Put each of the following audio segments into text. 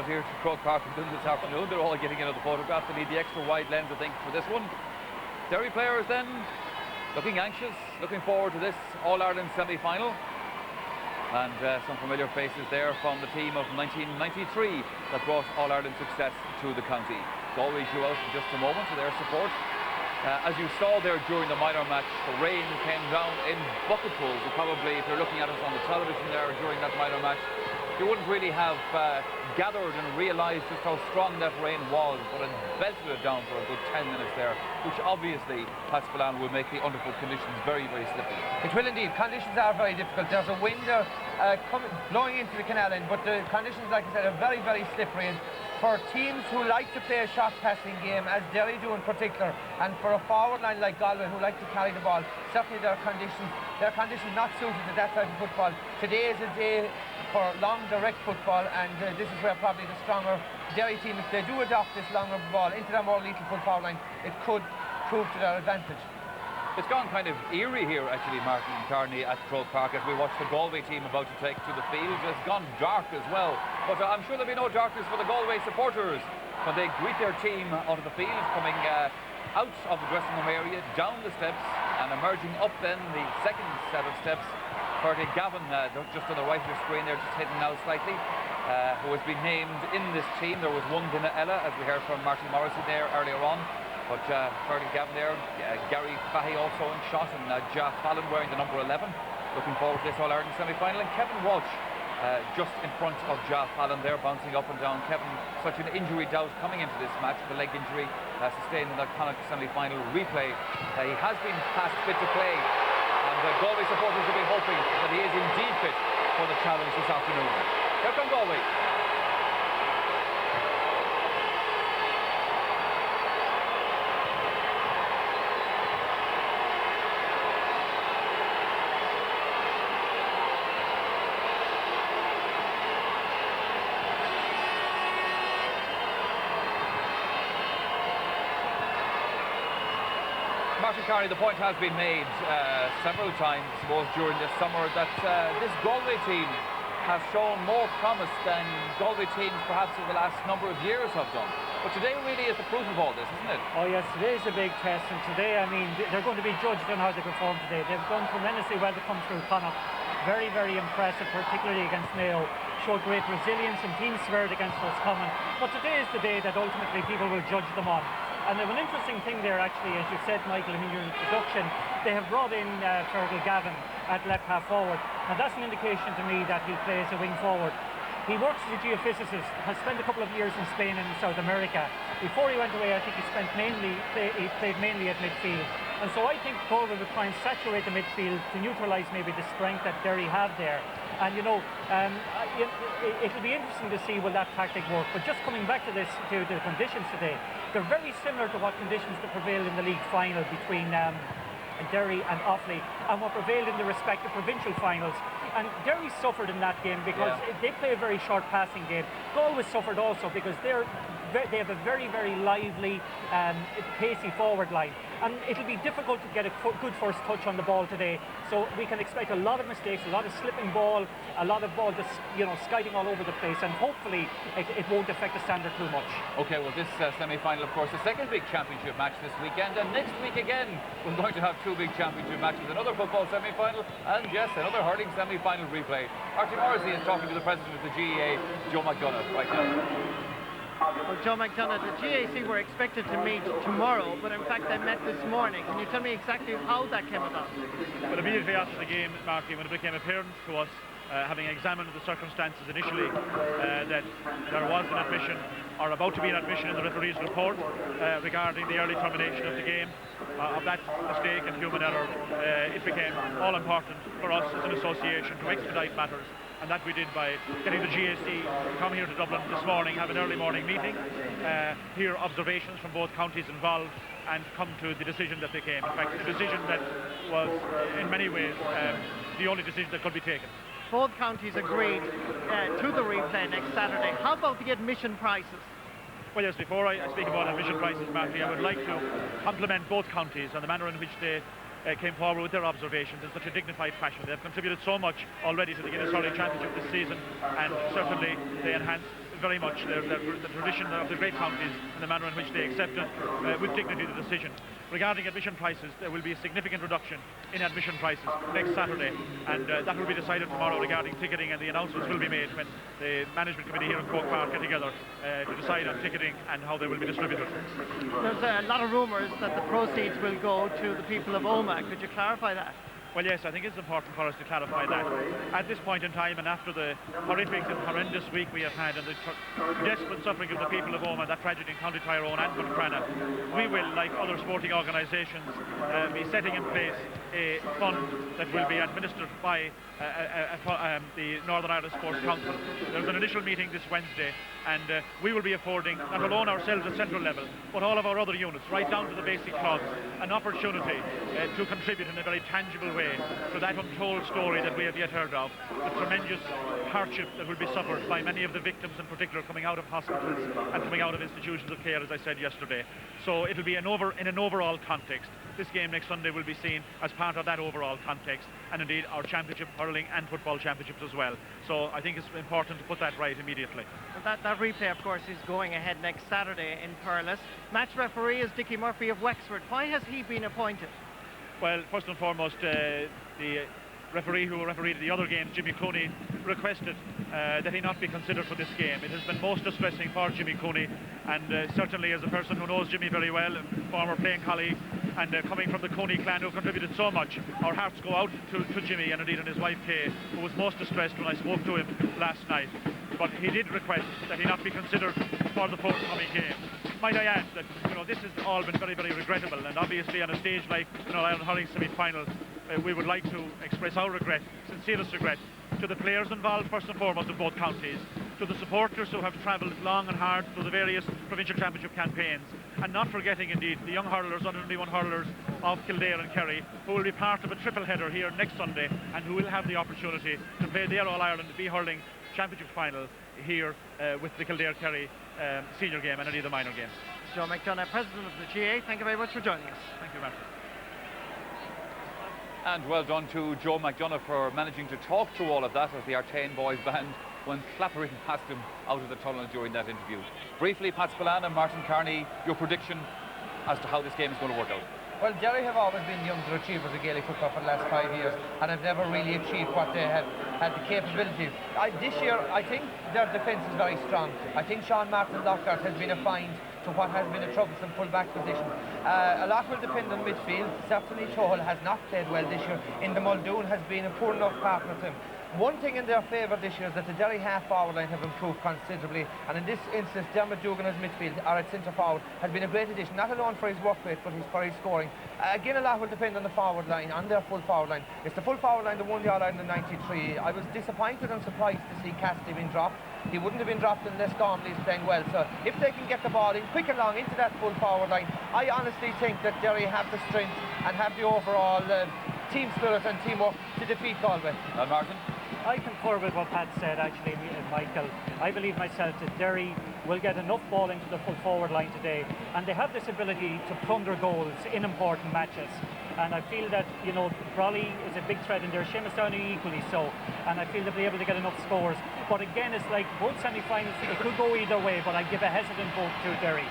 Here to Croke Park this afternoon. They're all getting into the photograph. They need the extra wide lens, I think, for this one. Derry players then looking anxious, looking forward to this All-Ireland semi-final. And some familiar faces there from the team of 1993 that brought All-Ireland success to the county. Galway due out in just a moment to their support. As you saw there during the minor match, the rain came down in bucketfuls. Probably, if you're looking at us on the television there during that minor match, you wouldn't really have gathered and realised just how strong that rain was, but it belted it down for a good 10 minutes there, which obviously, Pascalan, will make the underfoot conditions very, very slippy. It will indeed. Conditions are very difficult. There's a wind blowing into the canal end, but the conditions, like I said, are very, very slippery. And for teams who like to play a shot passing game, as Derry do in particular, and for a forward line like Galway who like to carry the ball, certainly their conditions not suited to that type of football. Today is a day for long direct football, and this is where probably the stronger Derry team, if they do adopt this longer ball into their more lethal full forward line, it could prove to their advantage. It's gone kind of eerie here, actually, Martin Carney, at Croke Park, as we watch the Galway team about to take to the field. It's gone dark as well, but I'm sure there'll be no darkness for the Galway supporters when they greet their team onto the field, coming out of the dressing room area, down the steps, and emerging up then the second set of steps. Ferdy Gavin, just on the right of your screen there, just hidden now slightly, who has been named in this team. There was one Dina Ella, as we heard from Martin Morrissey there earlier on. But Ferdy Gavin there, Gary Fahy also in shot, and Ja Fallon wearing the number 11. Looking forward to this All-Ireland semi-final. And Kevin Walsh just in front of Ja Fallon there, bouncing up and down. Kevin, such an injury doubt coming into this match, the leg injury sustained in that Connacht semi-final replay. He has been past fit to play. And the Galway supporters will be hoping that he is indeed fit for the challenge this afternoon. Here come Galway. Martin Carney, the point has been made several times, I suppose, during this summer that this Galway team has shown more promise than Galway teams perhaps over the last number of years have done. But today really is the proof of all this, isn't it? Oh yes, today is a big test, and today, I mean, they're going to be judged on how they perform today. They've done tremendously well to come through Connacht. Very, very impressive, particularly against Mayo. Showed great resilience and team spirit against what's coming. But today is the day that ultimately people will judge them on. And they have an interesting thing there, actually, as you said, Michael, in your introduction. They have brought in Fergal Gavin at left half forward. And that's an indication to me that he plays a wing forward. He works as a geophysicist, has spent a couple of years in Spain and South America. Before he went away, I think he played mainly at midfield. And so I think Galway will try and saturate the midfield to neutralise maybe the strength that Derry have there. And you know, it'll be interesting to see will that tactic work. But just coming back to this, to the conditions today, they're very similar to what conditions that prevailed in the league final between Derry and Offaly, and what prevailed in the respective provincial finals. And Derry suffered in that game because they play a very short passing game. Galway suffered also because they have a very, very lively, pacey forward line. And it'll be difficult to get a good first touch on the ball today. So we can expect a lot of mistakes, a lot of slipping ball, a lot of ball just, you know, skiting all over the place. And hopefully it won't affect the standard too much. OK, well, this semi-final, of course, the second big championship match this weekend. And next week again, we're going to have two big championship matches. Another football semi-final and, yes, another hurling semi-final replay. Martin Morrissey is talking to the president of the GAA, Joe McDonagh, right now. Well, Joe McDonagh, the GAC were expected to meet tomorrow, but in fact they met this morning. Can you tell me exactly how that came about? Well, immediately after the game, Marky, when it became apparent to us, having examined the circumstances initially, that there was an admission, or about to be an admission in the referee's report regarding the early termination of the game, of that mistake and human error, it became all important for us as an association to expedite matters. And that we did by getting the GAC to come here to Dublin this morning, have an early morning meeting, hear observations from both counties involved, and come to the decision that they came. In fact, the decision that was, in many ways, the only decision that could be taken. Both counties agreed to the replay next Saturday. How about the admission prices? Well, yes, before I speak about admission prices, Marty, I would like to compliment both counties on the manner in which they came forward with their observations in such a dignified fashion. They've contributed so much already to the Guinness Hurling Championship this season, and certainly they enhanced very much the tradition of the great counties and the manner in which they accepted with dignity the decision. Regarding admission prices, there will be a significant reduction in admission prices next Saturday, and that will be decided tomorrow regarding ticketing, and the announcements will be made when the management committee here in Croke Park get together to decide on ticketing and how they will be distributed. There's a lot of rumours that the proceeds will go to the people of Omagh. Could you clarify that? Well, yes, I think it's important for us to clarify that. At this point in time, and after the horrific and horrendous week we have had and the desperate suffering of the people of Omagh, that tragedy in County Tyrone and Buncrana, we will, like other sporting organisations, be setting in place a fund that will be administered by the Northern Ireland Sports Council. There's an initial meeting this Wednesday, and we will be affording not alone ourselves at central level, but all of our other units, right down to the basic clubs, an opportunity to contribute in a very tangible way to that untold story that we have yet heard of, the tremendous hardship that will be suffered by many of the victims in particular coming out of hospitals and coming out of institutions of care, as I said yesterday. So it'll be in an overall context. This game next Sunday will be seen as part of that overall context, and indeed our championship, hurling and football championships as well. So I think it's important to put that right immediately. Well, that replay, of course, is going ahead next Saturday in Perlis. Match referee is Dickie Murphy of Wexford. Why has he been appointed? Well, first and foremost, the referee who refereed the other game, Jimmy Cooney, requested that he not be considered for this game. It has been most distressing for Jimmy Cooney, and certainly as a person who knows Jimmy very well, a former playing colleague, and coming from the Cooney clan who contributed so much, our hearts go out to Jimmy and indeed and his wife Kay, who was most distressed when I spoke to him last night. But he did request that he not be considered for the forthcoming game. Might I add that this has all been very, very regrettable, and obviously on a stage like Ireland Hurling semi-final, we would like to express our regret, sincerest regret, to the players involved first and foremost in both counties, to the supporters who have travelled long and hard through the various provincial championship campaigns, and not forgetting indeed the young hurlers, under 21 hurlers of Kildare and Kerry, who will be part of a triple header here next Sunday and who will have the opportunity to play their All-Ireland B-hurling championship final here with the Kildare-Kerry senior game and any of the minor games. Joe McDonough, President of the GA, thank you very much for joining us. Thank you, Martin. And well done to Joe McDonough for managing to talk through all of that as the Artane Boys band went clappering past him out of the tunnel during that interview. Briefly, Pat Spillane and Martin Carney, your prediction as to how this game is going to work out. Well, Derry have always been the underachievers of Gaelic football for the last 5 years and have never really achieved what they have had the capability. This year, I think their defence is very strong. I think Sean Martin Lockhart has been a find to what has been a troublesome full-back position. A lot will depend on midfield. Certainly Tohol has not played well this year. In the Muldoon has been a poor enough partner to him. One thing in their favour this year is that the Derry half-forward line have improved considerably, and in this instance Dermot Dugan as midfield or at centre-forward has been a great addition, not alone for his work rate but for his scoring. Again, a lot will depend on the forward line, on their full forward line. It's the full forward line that won the All-Ireland in '93. I was disappointed and surprised to see Cassidy being dropped. He wouldn't have been dropped unless Gormley is playing well. So if they can get the ball in quick and long into that full forward line, I honestly think that Derry have the strength and have the overall team spirit and teamwork to defeat Galway. Martin? I concur with what Pat said, actually, Michael. I believe myself that Derry will get enough ball into the full forward line today, and they have this ability to plunder goals in important matches. And I feel that, Brawley is a big threat in there, Seamus Downey equally so, and I feel they'll be able to get enough scores. But again, it's like both semi-finals, it could go either way, but I give a hesitant vote to Derry.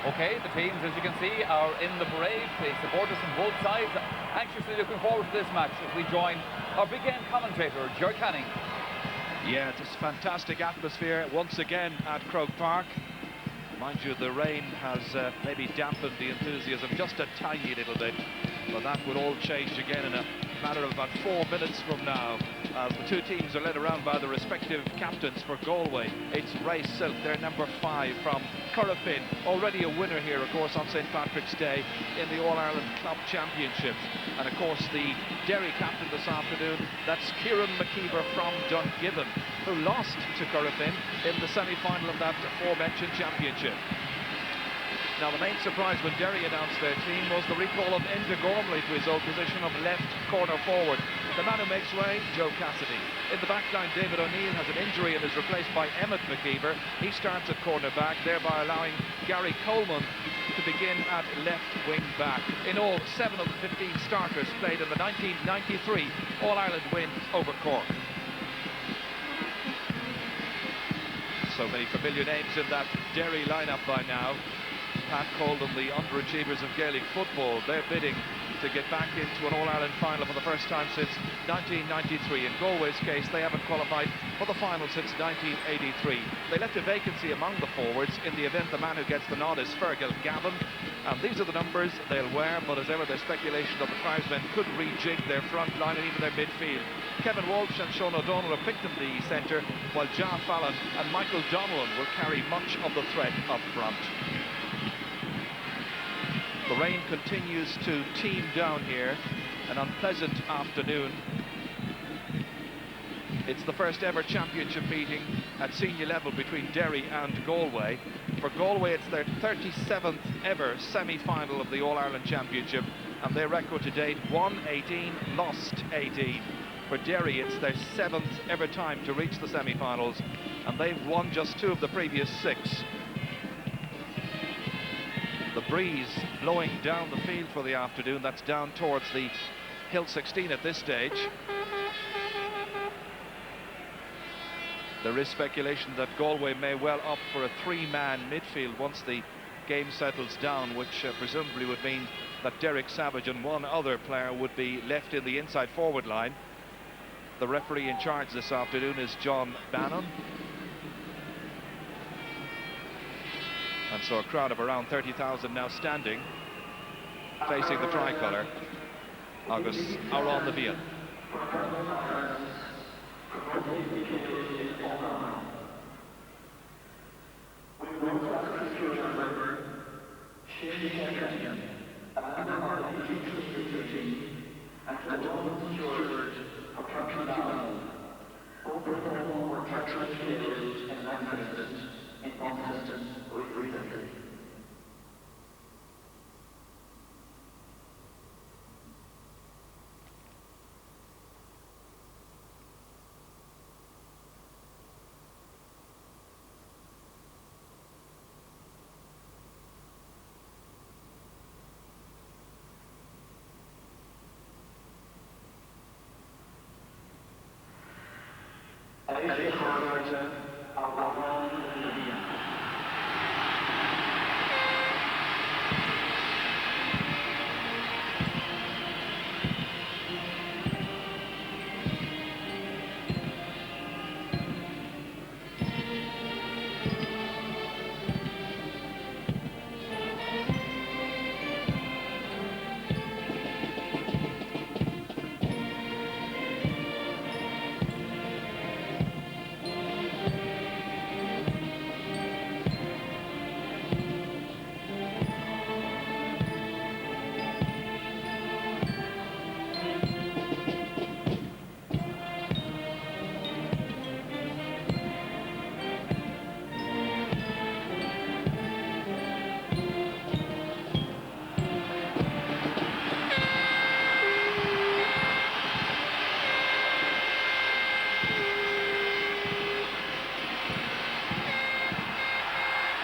Okay, the teams, as you can see, are in the parade. The supporters from both sides anxiously looking forward to this match as we join our big game commentator, Ger Canning. Yeah, it's a fantastic atmosphere once again at Croke Park. Mind you, the rain has maybe dampened the enthusiasm just a tiny little bit, but that will all change again in a matter of about 4 minutes from now. The two teams are led around by the respective captains. For Galway, it's Ray Silk, their number 5 from Currafin, already a winner here, of course, on St. Patrick's Day in the All-Ireland Club Championships. And of course, the Derry captain this afternoon, that's Kieran McKeever from Dungiven, who lost to Currafin in the semi-final of that aforementioned championship. Now, the main surprise when Derry announced their team was the recall of Enda Gormley to his old position of left corner forward. The man who makes way, Joe Cassidy. In the back line, David O'Neill has an injury and is replaced by Emmett McKeever. He starts at corner back, thereby allowing Gary Coleman to begin at left wing back. In all, 7 of the 15 starters played in the 1993 All-Ireland win over Cork. So So many familiar names in that Derry lineup by now. Pat called them the underachievers of Gaelic football. They're bidding to get back into an All-Ireland final for the first time since 1993. In Galway's case, they haven't qualified for the final since 1983. They left a vacancy among the forwards in the event the man who gets the nod is Fergal Gavin. And these are the numbers they'll wear, but as ever, there's speculation that the tribesmen could rejig their front line and even their midfield. Kevin Walsh and Sean O'Donnell are picked in the centre, while John Fallon and Michael Donnellan will carry much of the threat up front. The rain continues to teem down here, an unpleasant afternoon. It's the first ever championship meeting at senior level between Derry and Galway. For Galway, it's their 37th ever semi-final of the All-Ireland Championship, and their record to date, won 18, lost 18. For Derry, it's their 7th ever time to reach the semi-finals, and they've won just 2 of the previous 6. The breeze blowing down the field for the afternoon. That's down towards the Hill 16 at this stage. There is speculation that Galway may well opt for a 3-man midfield once the game settles down, which presumably would mean that Derek Savage and one other player would be left in the inside forward line. The referee in charge this afternoon is John Bannon. And so a crowd of around 30,000 now standing, facing the tricolour. Agus Aron the Vian.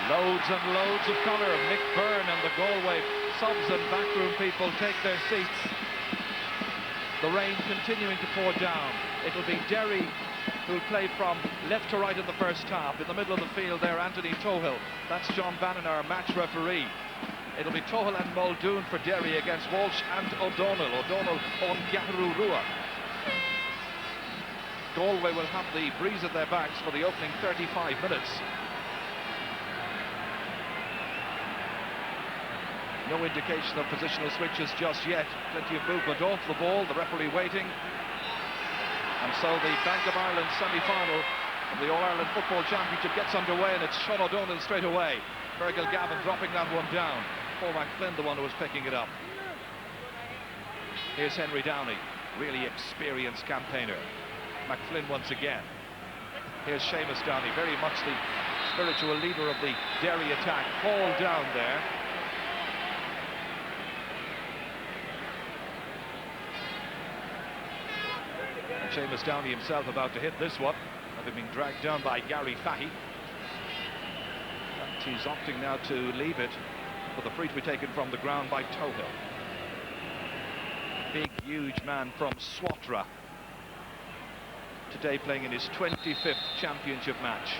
Loads and loads of colour. Mick Byrne and the Galway subs and backroom people take their seats. The rain continuing to pour down. It'll be Derry who'll play from left to right in the first half. In the middle of the field there, Anthony Tohill. That's John Bannon, our match referee. It'll be Tohill and Muldoon for Derry against Walsh and O'Donnell. O'Donnell on Gahru Rua. Galway will have the breeze at their backs for the opening 35 minutes. No indication of positional switches just yet. Plenty of movement off the ball, the referee waiting. And so the Bank of Ireland semi-final of the All-Ireland Football Championship gets underway, and it's Sean O'Donnell straight away. Fergal Gavin dropping that one down. Paul McFlynn, the one who was picking it up. Here's Henry Downey, really experienced campaigner. McFlynn once again. Here's Seamus Downey, very much the spiritual leader of the Derry attack. Fall down there. Seamus Downey himself about to hit this one, having been dragged down by Gary Fahy. And he's opting now to leave it for the free to be taken from the ground by Tohill. Big, huge man from Swatra. Today playing in his 25th championship match.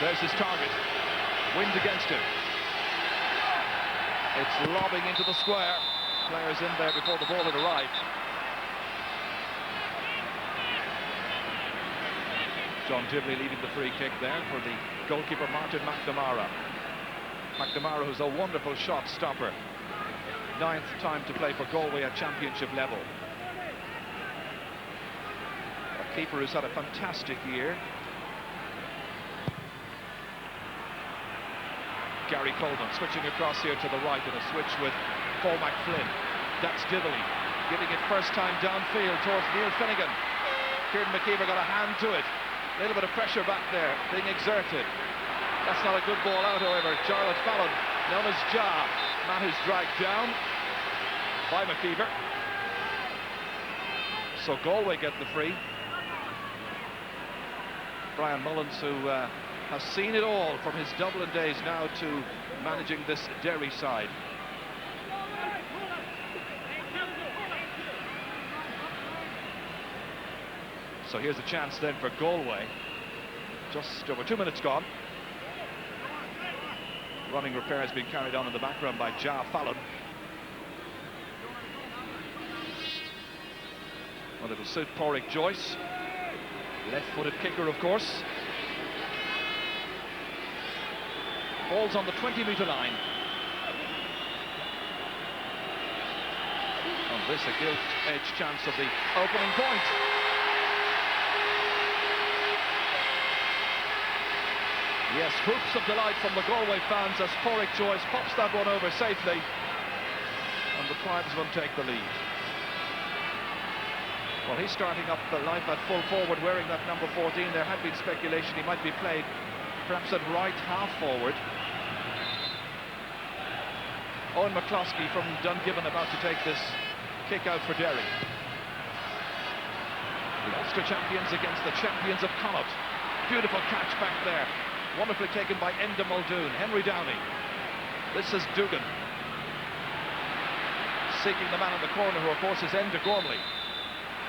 There's his target. Wind against him. It's lobbing into the square. Players in there before the ball had arrived. John Dibley leading the free kick there for the goalkeeper Martin McNamara. McNamara, who's a wonderful shot stopper. 9th time to play for Galway at championship level. A keeper who's had a fantastic year. Gary Coleman switching across here to the right in a switch with Paul McFlynn. That's Dibley giving it first time downfield towards Neil Finnegan. Kieran McKeever got a hand to it. A little bit of pressure back there being exerted. That's not a good ball out, however. Charlotte Fallon, known as Ja. Man who's dragged down by McKeever. So Galway get the free. Brian Mullins, who has seen it all from his Dublin days now to managing this Derry side. So here's a chance then for Galway. Just over 2 minutes gone. Running repair has been carried on in the background by Ja Fallon. Well, it'll suit Pádraig Joyce. Left-footed kicker, of course. Ball's on the 20-metre line. And this a gilt-edged chance of the opening point. Yes, whoops of delight from the Galway fans as Pádraig Joyce pops that one over safely. And the tribesmen take the lead. Well, he's starting up the life at full forward wearing that number 14. There had been speculation he might be played perhaps at right half forward. Owen McCloskey from Dungiven about to take this kick out for Derry. The Ulster champions against the champions of Connaught. Beautiful catch back there. Wonderfully taken by Enda Muldoon. Henry Downey. This is Dugan. Seeking the man in the corner, who of course is Enda Gormley.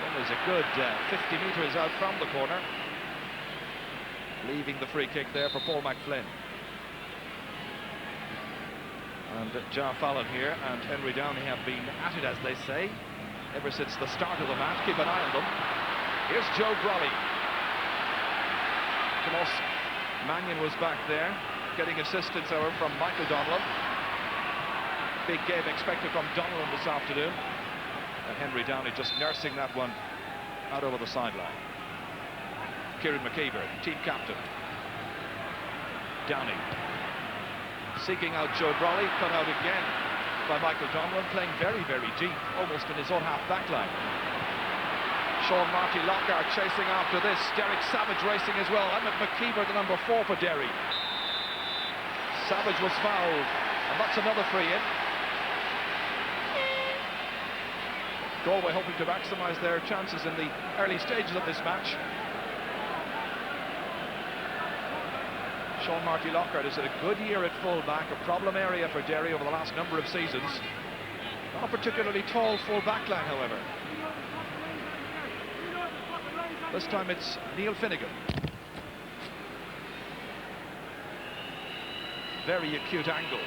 Gormley's a good 50 metres out from the corner. Leaving the free kick there for Paul McFlynn. And Ja Fallon here and Henry Downey have been at it, as they say, ever since the start of the match. Keep an eye on them. Here's Joe Grolly. Tomas Mannion was back there, getting assistance, however, from Michael Donnellan. Big game expected from Donnellan this afternoon. And Henry Downey just nursing that one out over the sideline. Kieran McKeever, team captain. Downey seeking out Joe Brolly, cut out again by Michael Donnellan, playing very, very deep, almost in his own half-back line. Sean Marty Lockhart chasing after this. Derek Savage racing as well. Emmett McKeever, the number 4 for Derry. Savage was fouled, and that's another free in. Galway hoping to maximise their chances in the early stages of this match. Sean Marty Lockhart has had a good year at full-back, a problem area for Derry over the last number of seasons. Not a particularly tall full-back line, however. This time it's Neil Finnegan. Very acute angle.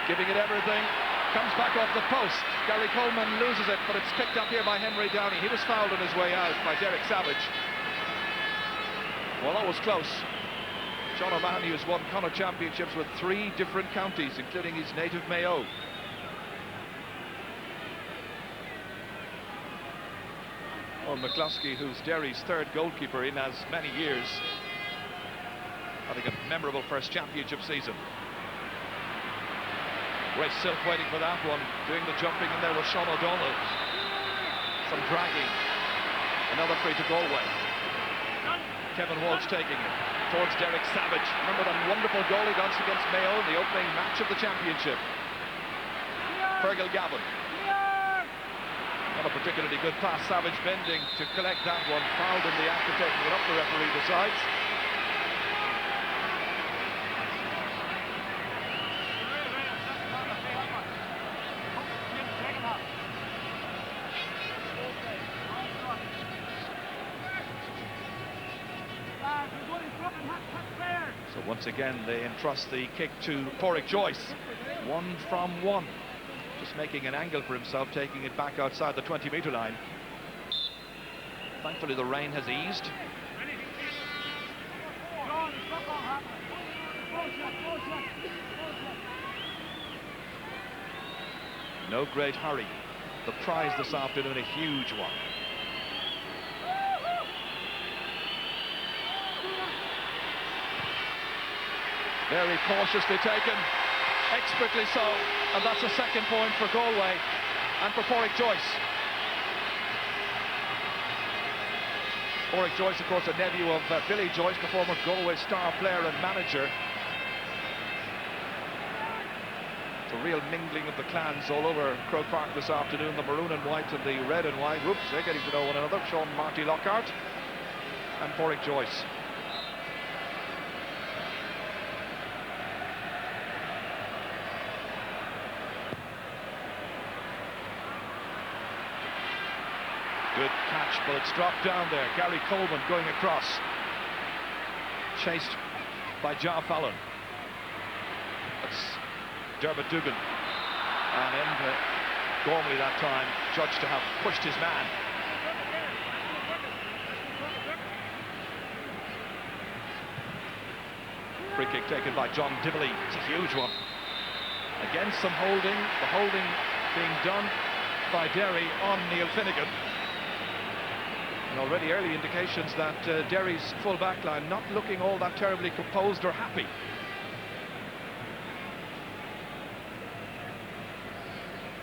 Giving it everything. Comes back off the post. Gary Coleman loses it, but it's picked up here by Henry Downey. He was fouled on his way out by Derek Savage. Well, that was close. John O'Mahony has won Connaught championships with 3 different counties, including his native Mayo. Well, McCloskey, who's Derry's 3rd goalkeeper in as many years, having a memorable first championship season. Ray Silk waiting for that one, doing the jumping, and there was Sean O'Donnell. Some dragging. Another free to Galway. Kevin Walsh taking it towards Derek Savage. Remember that wonderful goal he got against Mayo in the opening match of the championship. Fergal Gavin. Not a particularly good pass. Savage bending to collect that one. Fouled in the act of taking it up, the referee decides. So once again they entrust the kick to Pádraig Joyce. 1 from 1. Just making an angle for himself, taking it back outside the 20-metre line. Thankfully the rain has eased. No great hurry. The prize this afternoon, a huge one. Very cautiously taken, expertly so, and that's a second point for Galway and for Pádraig Joyce. Pádraig Joyce, of course, a nephew of Billy Joyce, the former Galway star player and manager. It's a real mingling of the clans all over Croke Park this afternoon, the maroon and white and the red and white. Whoops, they're getting to know one another. Sean Marty Lockhart and Pádraig Joyce. Good catch, but it's dropped down there. Gary Coleman going across. Chased by John Fallon. That's Dermot Dugan. And Enda Gormley that time judged to have pushed his man. Free kick taken by John Dibley. It's a huge one. Again, some holding. The holding being done by Derry on Neil Finnegan. And already early indications that Derry's full back line not looking all that terribly composed or happy.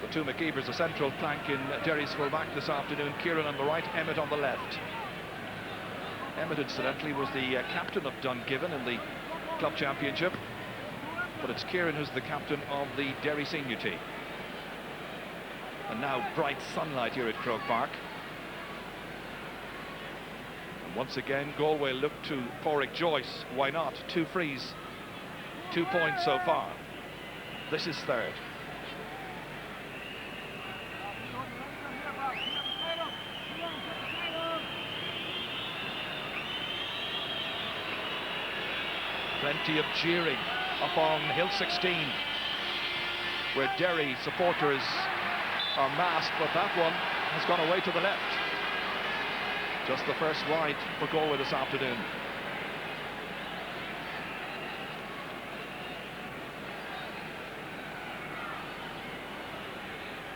The two McKeevers, a central plank in Derry's full back this afternoon. Kieran on the right, Emmett on the left. Emmett, incidentally, was the captain of Dungiven in the club championship. But it's Kieran who's the captain of the Derry senior team. And now bright sunlight here at Croke Park. Once again, Galway look to Pádraig Joyce. Why not? 2 frees, 2 points so far. This is third. Plenty of jeering up on Hill 16, where Derry supporters are massed, but that one has gone away to the left. Just the first wide for Galway this afternoon.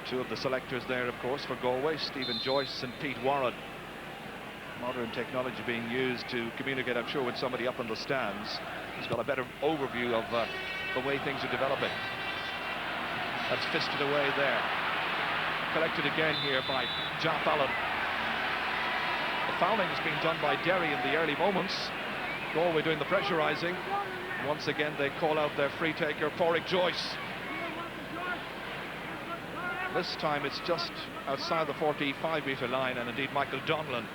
Two of the selectors there, of course, for Galway, Stephen Joyce and Pete Warren. Modern technology being used to communicate, I'm sure, with somebody up in the stands. He's got a better overview of the way things are developing. That's fisted away there. Collected again here by John Fallon. The fouling is being done by Derry in the early moments. Galway doing the pressurising. Once again they call out their free taker, Pádraig Joyce. This time it's just outside the 45-metre line, and indeed Michael Donlan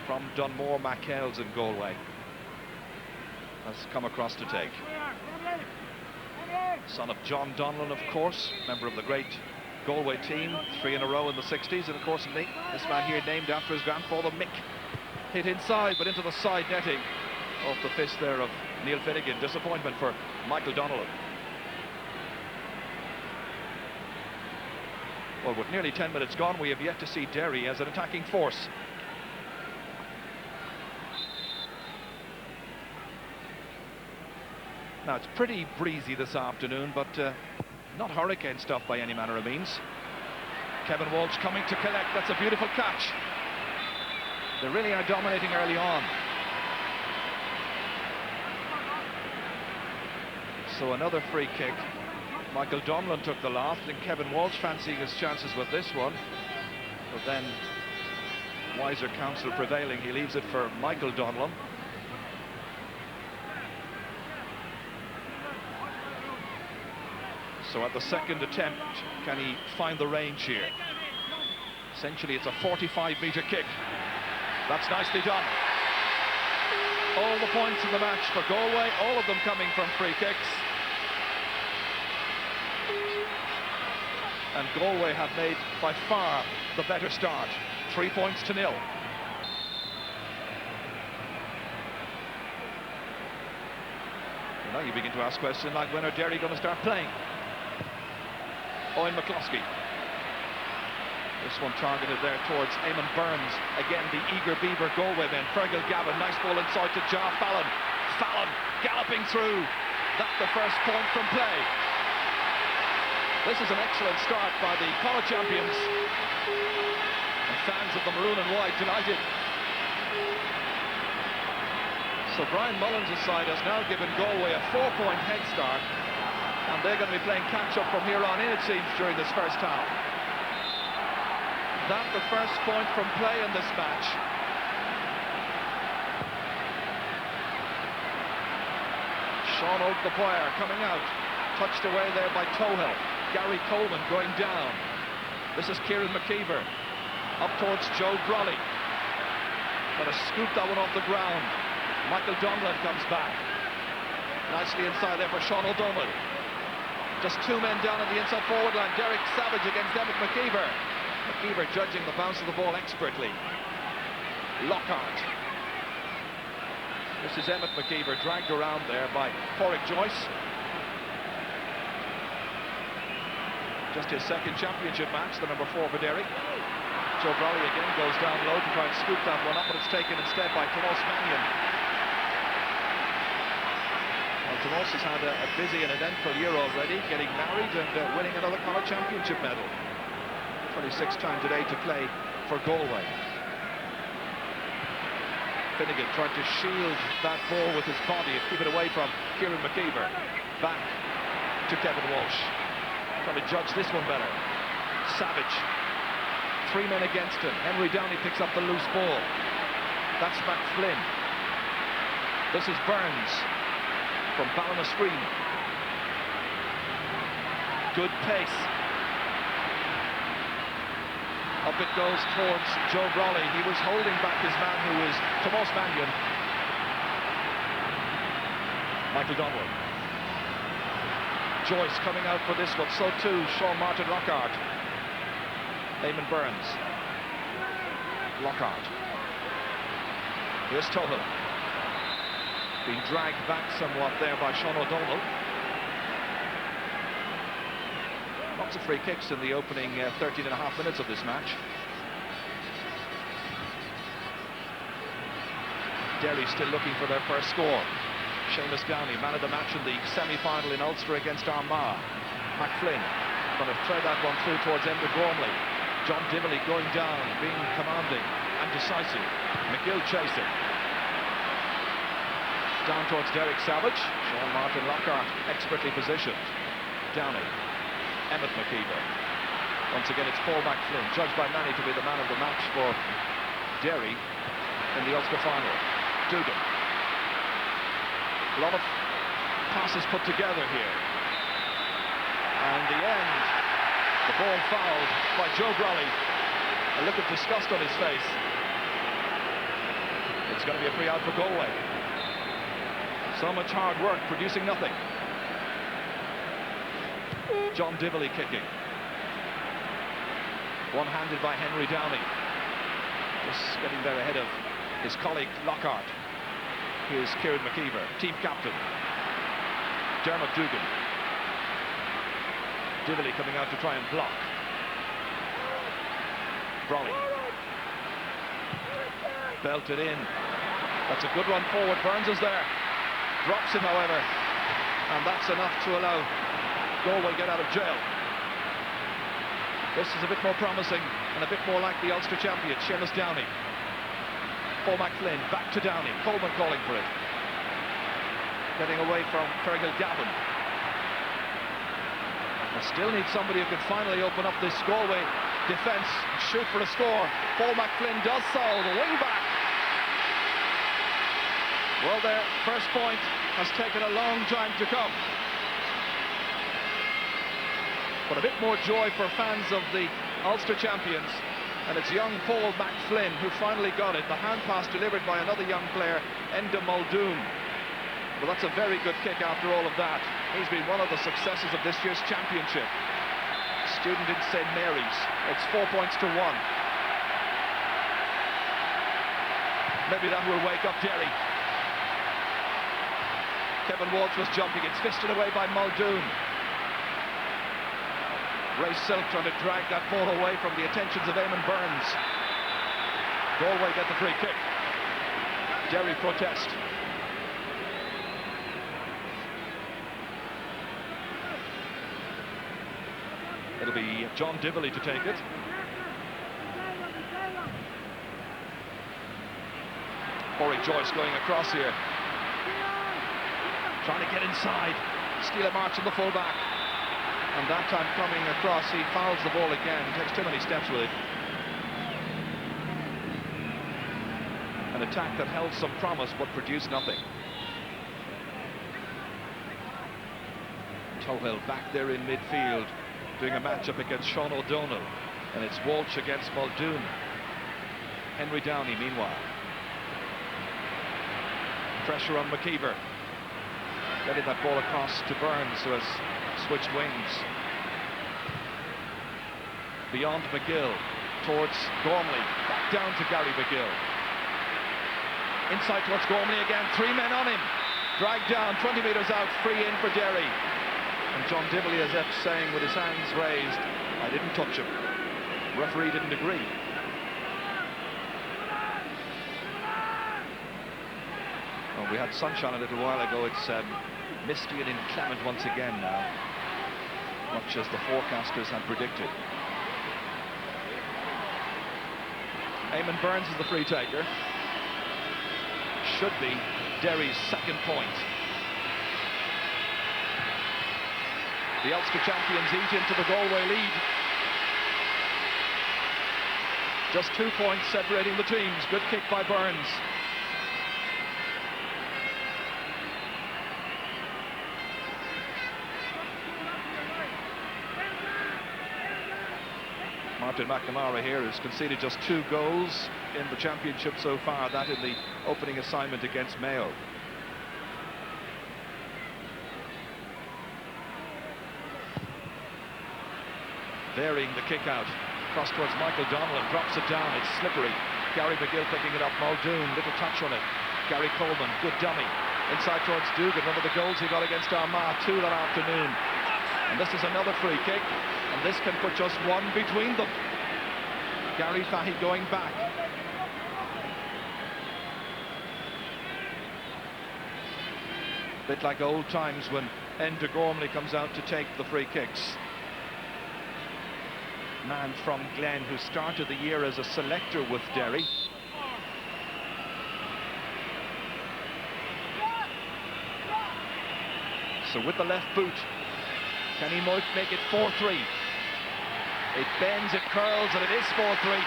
from Dunmore MacHales in Galway has come across to take. Son of John Donlan, of course, member of the great Galway team, 3 in a row in the 60s, and of course this man here named after his grandfather Mick. Hit inside, but into the side netting off the fist there of Neil Finnegan. Disappointment for Michael Donlan. Well, with nearly 10 minutes gone, we have yet to see Derry as an attacking force. Now, it's pretty breezy this afternoon, but not hurricane stuff by any manner of means. Kevin Walsh coming to collect. That's a beautiful catch. They really are dominating early on. So another free kick. Michael Donlan took the loft, and Kevin Walsh fancying his chances with this one. But then, wiser counsel prevailing, he leaves it for Michael Donlan. So at the second attempt, can he find the range here? Essentially, it's a 45-metre kick. That's nicely done. All the points in the match for Galway, all of them coming from free kicks. And Galway have made by far the better start. 3 points to 0. Well, you begin to ask questions like, when are Derry going to start playing? Owen McCloskey. This one targeted there towards Eamon Burns. Again, the eager Beaver Galway men. Fergal Gavin, nice ball inside to Ja Fallon. Fallon galloping through. That's the first point from play. This is an excellent start by the Connacht champions. And fans of the maroon and white delighted. So Brian Mullins' side has now given Galway a 4-point head start, and they're going to be playing catch-up from here on in, it seems, during this first half. That's the first point from play in this match. Sean O'Dwyer coming out, touched away there by Tohill. Gary Coleman going down. This is Kieran McKeever, up towards Joe Brolly. Got to scoop that one off the ground. Michael Donlan comes back. Nicely inside there for Sean O'Donnell. Just two men down on the inside forward line. Derek Savage against Emmett McKeever. McKeever judging the bounce of the ball expertly. Lockhart. This is Emmett McKeever, dragged around there by Porrick Joyce. Just his second championship match, the number 4 for Derry. Joe Brolly again goes down low to try and scoop that one up, but it's taken instead by Tomás Mannion. Well, Tomás has had a busy and eventful year already, getting married and winning another Connacht championship medal. 26th time today to play for Galway. Finnegan tried to shield that ball with his body and keep it away from Kieran McKeever. Back to Kevin Walsh. Trying to judge this one better. Savage. 3 men against him. Henry Downey picks up the loose ball. That's McFlynn. This is Burns from Ballinascreen. Good pace. Up it goes towards Joe Brolly. He was holding back his man, who is Tomás Mannion. Michael Donlan. Joyce coming out for this one. So too Sean Martin Lockhart. Eamon Burns. Lockhart. Here's Tohill. Being dragged back somewhat there by Sean O'Donnell. Lots of free kicks in the opening 13.5 minutes of this match. Derry still looking for their first score. Seamus Downey, man of the match in the semi-final in Ulster against Armagh. McFlynn going to thread that one through towards Enda Gormley. John Divilly going down, being commanding and decisive. McGill chasing. Down towards Derek Savage. Sean Martin Lockhart expertly positioned. Downey. Emmett McKeever. Once again, it's Paul McFlynn, judged by many to be the man of the match for Derry in the Ulster final. Dugan. A lot of passes put together here. And in the end, the ball fouled by Joe Brolly. A look of disgust on his face. It's going to be a free out for Galway. So much hard work, producing nothing. John Divilly kicking. One-handed by Henry Downey. Just getting there ahead of his colleague Lockhart. Here's Kieran McKeever, team captain. Dermot Dugan. Divilly coming out to try and block. Brolly. Belted in. That's a good run forward. Burns is there. Drops it, however. And that's enough to allow Galway get out of jail. This is a bit more promising and a bit more like the Ulster champion, Seamus Downey. Paul McFlynn, back to Downey. Coleman calling for it. Getting away from Fergal Gavin. I still need somebody who can finally open up this Galway defence and shoot for a score. Paul McFlynn does so, the wing back. Well, their first point has taken a long time to come. But a bit more joy for fans of the Ulster champions. And it's young Paul McFlynn who finally got it. The hand pass delivered by another young player, Enda Muldoon. Well, that's a very good kick after all of that. He's been one of the successes of this year's championship. Student in St. Mary's. It's 4 points to 1. Maybe that will wake up Derry. Kevin Walsh was jumping. It's fisted away by Muldoon. Ray Silk trying to drag that ball away from the attentions of Eamon Burns. Galway get the free kick. Derry protest. It'll be John Divilly to take it. Corey Joyce going across here. Trying to get inside. Steal a march on the full-back. And that time coming across, he fouls the ball again. Takes too many steps with it. An attack that held some promise but produced nothing. Tohill back there in midfield, doing a matchup against Sean O'Donnell. And it's Walsh against Muldoon. Henry Downey, meanwhile. Pressure on McKeever. Getting that ball across to Burns, who has switched wings. Beyond McGill, towards Gormley. Back down to Gary McGill. Inside towards Gormley again. 3 men on him. Dragged down, 20 metres out, free in for Derry. And John Divilly, as if saying with his hands raised, I didn't touch him. Referee didn't agree. Well, we had sunshine a little while ago. It's misty and inclement once again now, much as the forecasters had predicted. Eamon Burns is the free taker. Should be Derry's second point. The Ulster champions eat into the Galway lead. Just 2 points separating the teams. Good kick by Burns. Martin McNamara here has conceded just 2 goals in the championship so far, that in the opening assignment against Mayo. Varying the kick out, cross towards Michael Donnell and drops it down. It's slippery. Gary McGill picking it up. Muldoon, little touch on it. Gary Coleman, good dummy. Inside towards Dugan, one of the goals he got against Armagh 2 that afternoon. And this is another free kick, and this can put just 1 between them. Gary Fahy going back. Bit like old times when Enda Gormley comes out to take the free kicks. Man from Glen who started the year as a selector with Derry. So with the left boot, can he make it 4-3? It bends, it curls, and it is 4-3.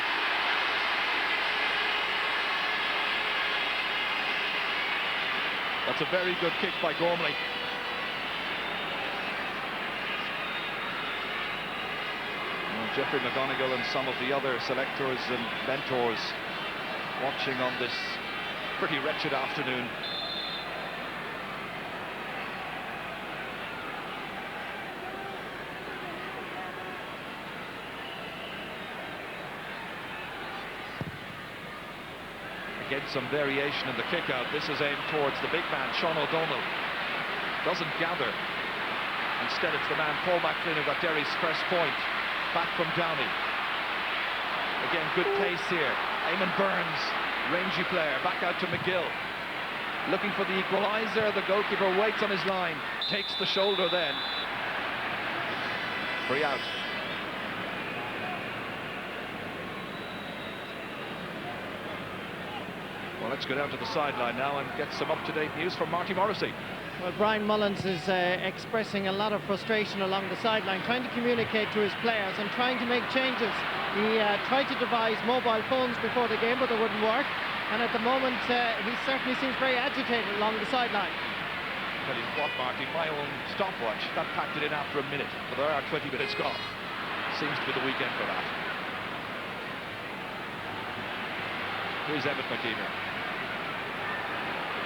That's a very good kick by Gormley. Well, Jeffrey McGonigal and some of the other selectors and mentors watching on this pretty wretched afternoon. Again, some variation in the kick out. This is aimed towards the big man, Sean O'Donnell. Doesn't gather. Instead, it's the man, Paul McFlynn, who got Derry's first point. Back from Downey. Again, good pace here. Eamon Burns, rangy player, back out to McGill. Looking for the equaliser. The goalkeeper waits on his line. Takes the shoulder then. Free out. Well, let's go down to the sideline now and get some up-to-date news from Marty Morrissey. Well, Brian Mullins is expressing a lot of frustration along the sideline, trying to communicate to his players and trying to make changes. He tried to devise mobile phones before the game, but they wouldn't work. And at the moment, he certainly seems very agitated along the sideline. Tell you what, Marty, my own stopwatch, that packed it in after a minute, but there are 20 minutes gone. Seems to be the weekend for that. Here's Emmett McKeever.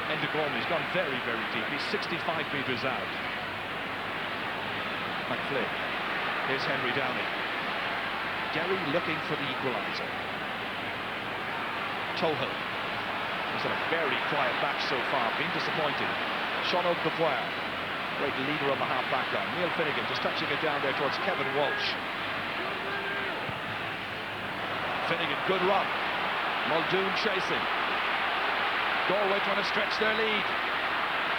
Enda Gormley's gone very, very deep. He's 65 metres out. McFlynn. Here's Henry Downey. Derry looking for the equaliser. Tohill. He's had a very quiet match so far, been disappointing. Sean O'Connor, great leader on the half-back line. Neil Finnegan just touching it down there towards Kevin Walsh. Finnegan, good run. Muldoon chasing. Galway trying to stretch their lead.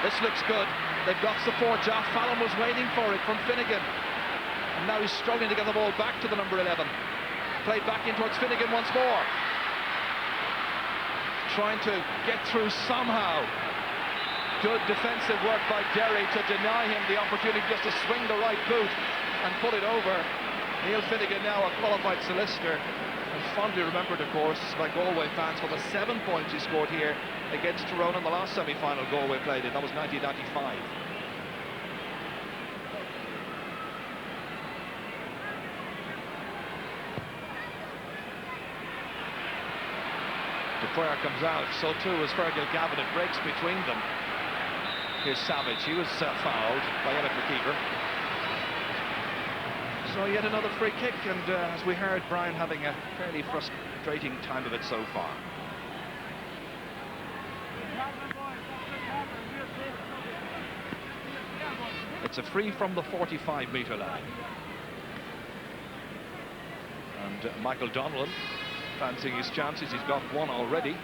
This looks good. They've got support. Joff Fallon was waiting for it from Finnegan. And now he's struggling to get the ball back to the number 11. Played back in towards Finnegan once more. Trying to get through somehow. Good defensive work by Derry to deny him the opportunity just to swing the right boot and put it over. Neil Finnegan, now a qualified solicitor, and fondly remembered, of course, by Galway fans for the 7 points he scored here against Tyrone in the last semi-final Galway played in. That was 1995. Dupere comes out, so too is Fergal Gavin. It breaks between them. Here's Savage. He was fouled by Emmett McKeever. So yet another free kick, and as we heard, Brian having a fairly frustrating time of it so far. It's a free from the 45-metre line. And Michael Donnellan fancying his chances. He's got one already.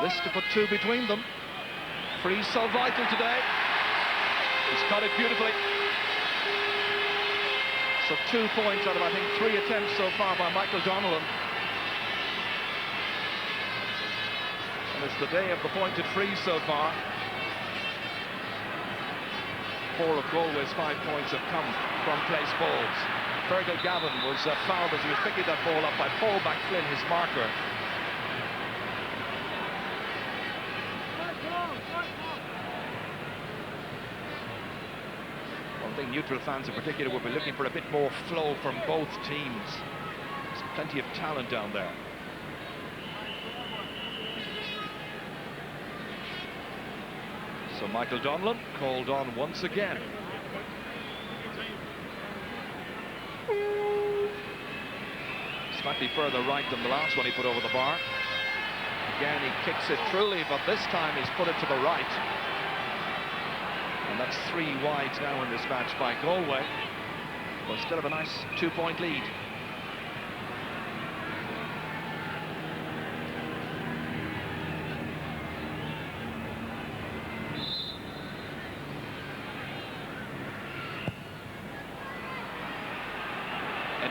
This to put two between them. Free so vital today. He's caught it beautifully. So 2 points out of, I think, 3 attempts so far by Michael Donnellan. And it's the day of the pointed frees so far. 4 of Galway's 5 points have come from place balls. Fergal Gavin was fouled as he was picking that ball up by Paul McFlynn, his marker. Well, I think neutral fans in particular will be looking for a bit more flow from both teams. There's plenty of talent down there. So Michael Donnellan called on once again. Slightly further right than the last one he put over the bar. Again, he kicks it truly, but this time he's put it to the right. And that's 3 wides now in this match by Galway. But still have a nice 2-point lead.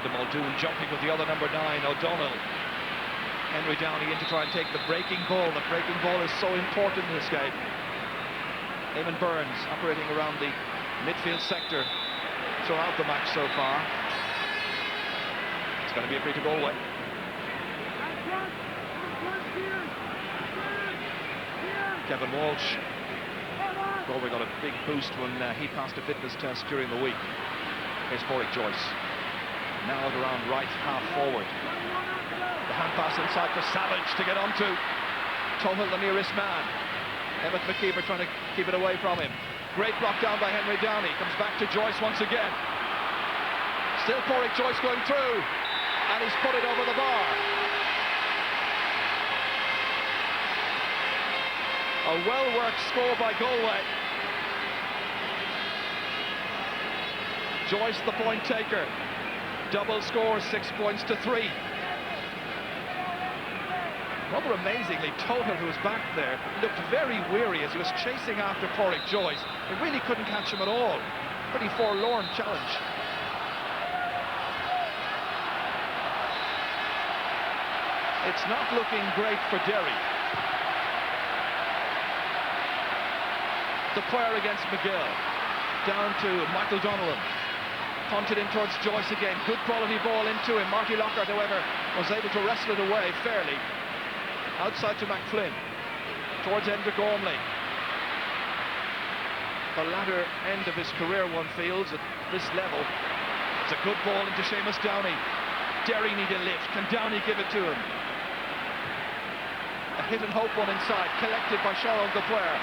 Muldoon jumping with the other number 9, O'Donnell. Henry Downey in to try and take the breaking ball. The breaking ball is so important in this game. Eamon Burns operating around the midfield sector throughout the match so far. It's going to be a free to Galway. Kevin Walsh. Galway got a big boost when he passed a fitness test during the week. Here's Porrick Joyce. Now at around right half forward. The hand pass inside for Savage to get onto. Tohill, the nearest man. Emmett McKeever trying to keep it away from him. Great block down by Henry Downey. Comes back to Joyce once again. Still Porrick Joyce going through. And he's put it over the bar. A well-worked score by Galway. Joyce the point taker. Double score, 6 points to 3. Rather amazingly, Tohill, who was back there, looked very weary as he was chasing after Porrick Joyce. He really couldn't catch him at all. Pretty forlorn challenge. It's not looking great for Derry. Dupere against McGill. Down to Michael Donnellan. Punted in towards Joyce again. Good quality ball into him. Marty Lockhart, however, was able to wrestle it away fairly. Outside to McFlynn. Towards Enda Gormley. The latter end of his career, one feels, at this level. It's a good ball into Seamus Downey. Derry need a lift. Can Downey give it to him? A hit and hope one inside. Collected by Sean Dupere.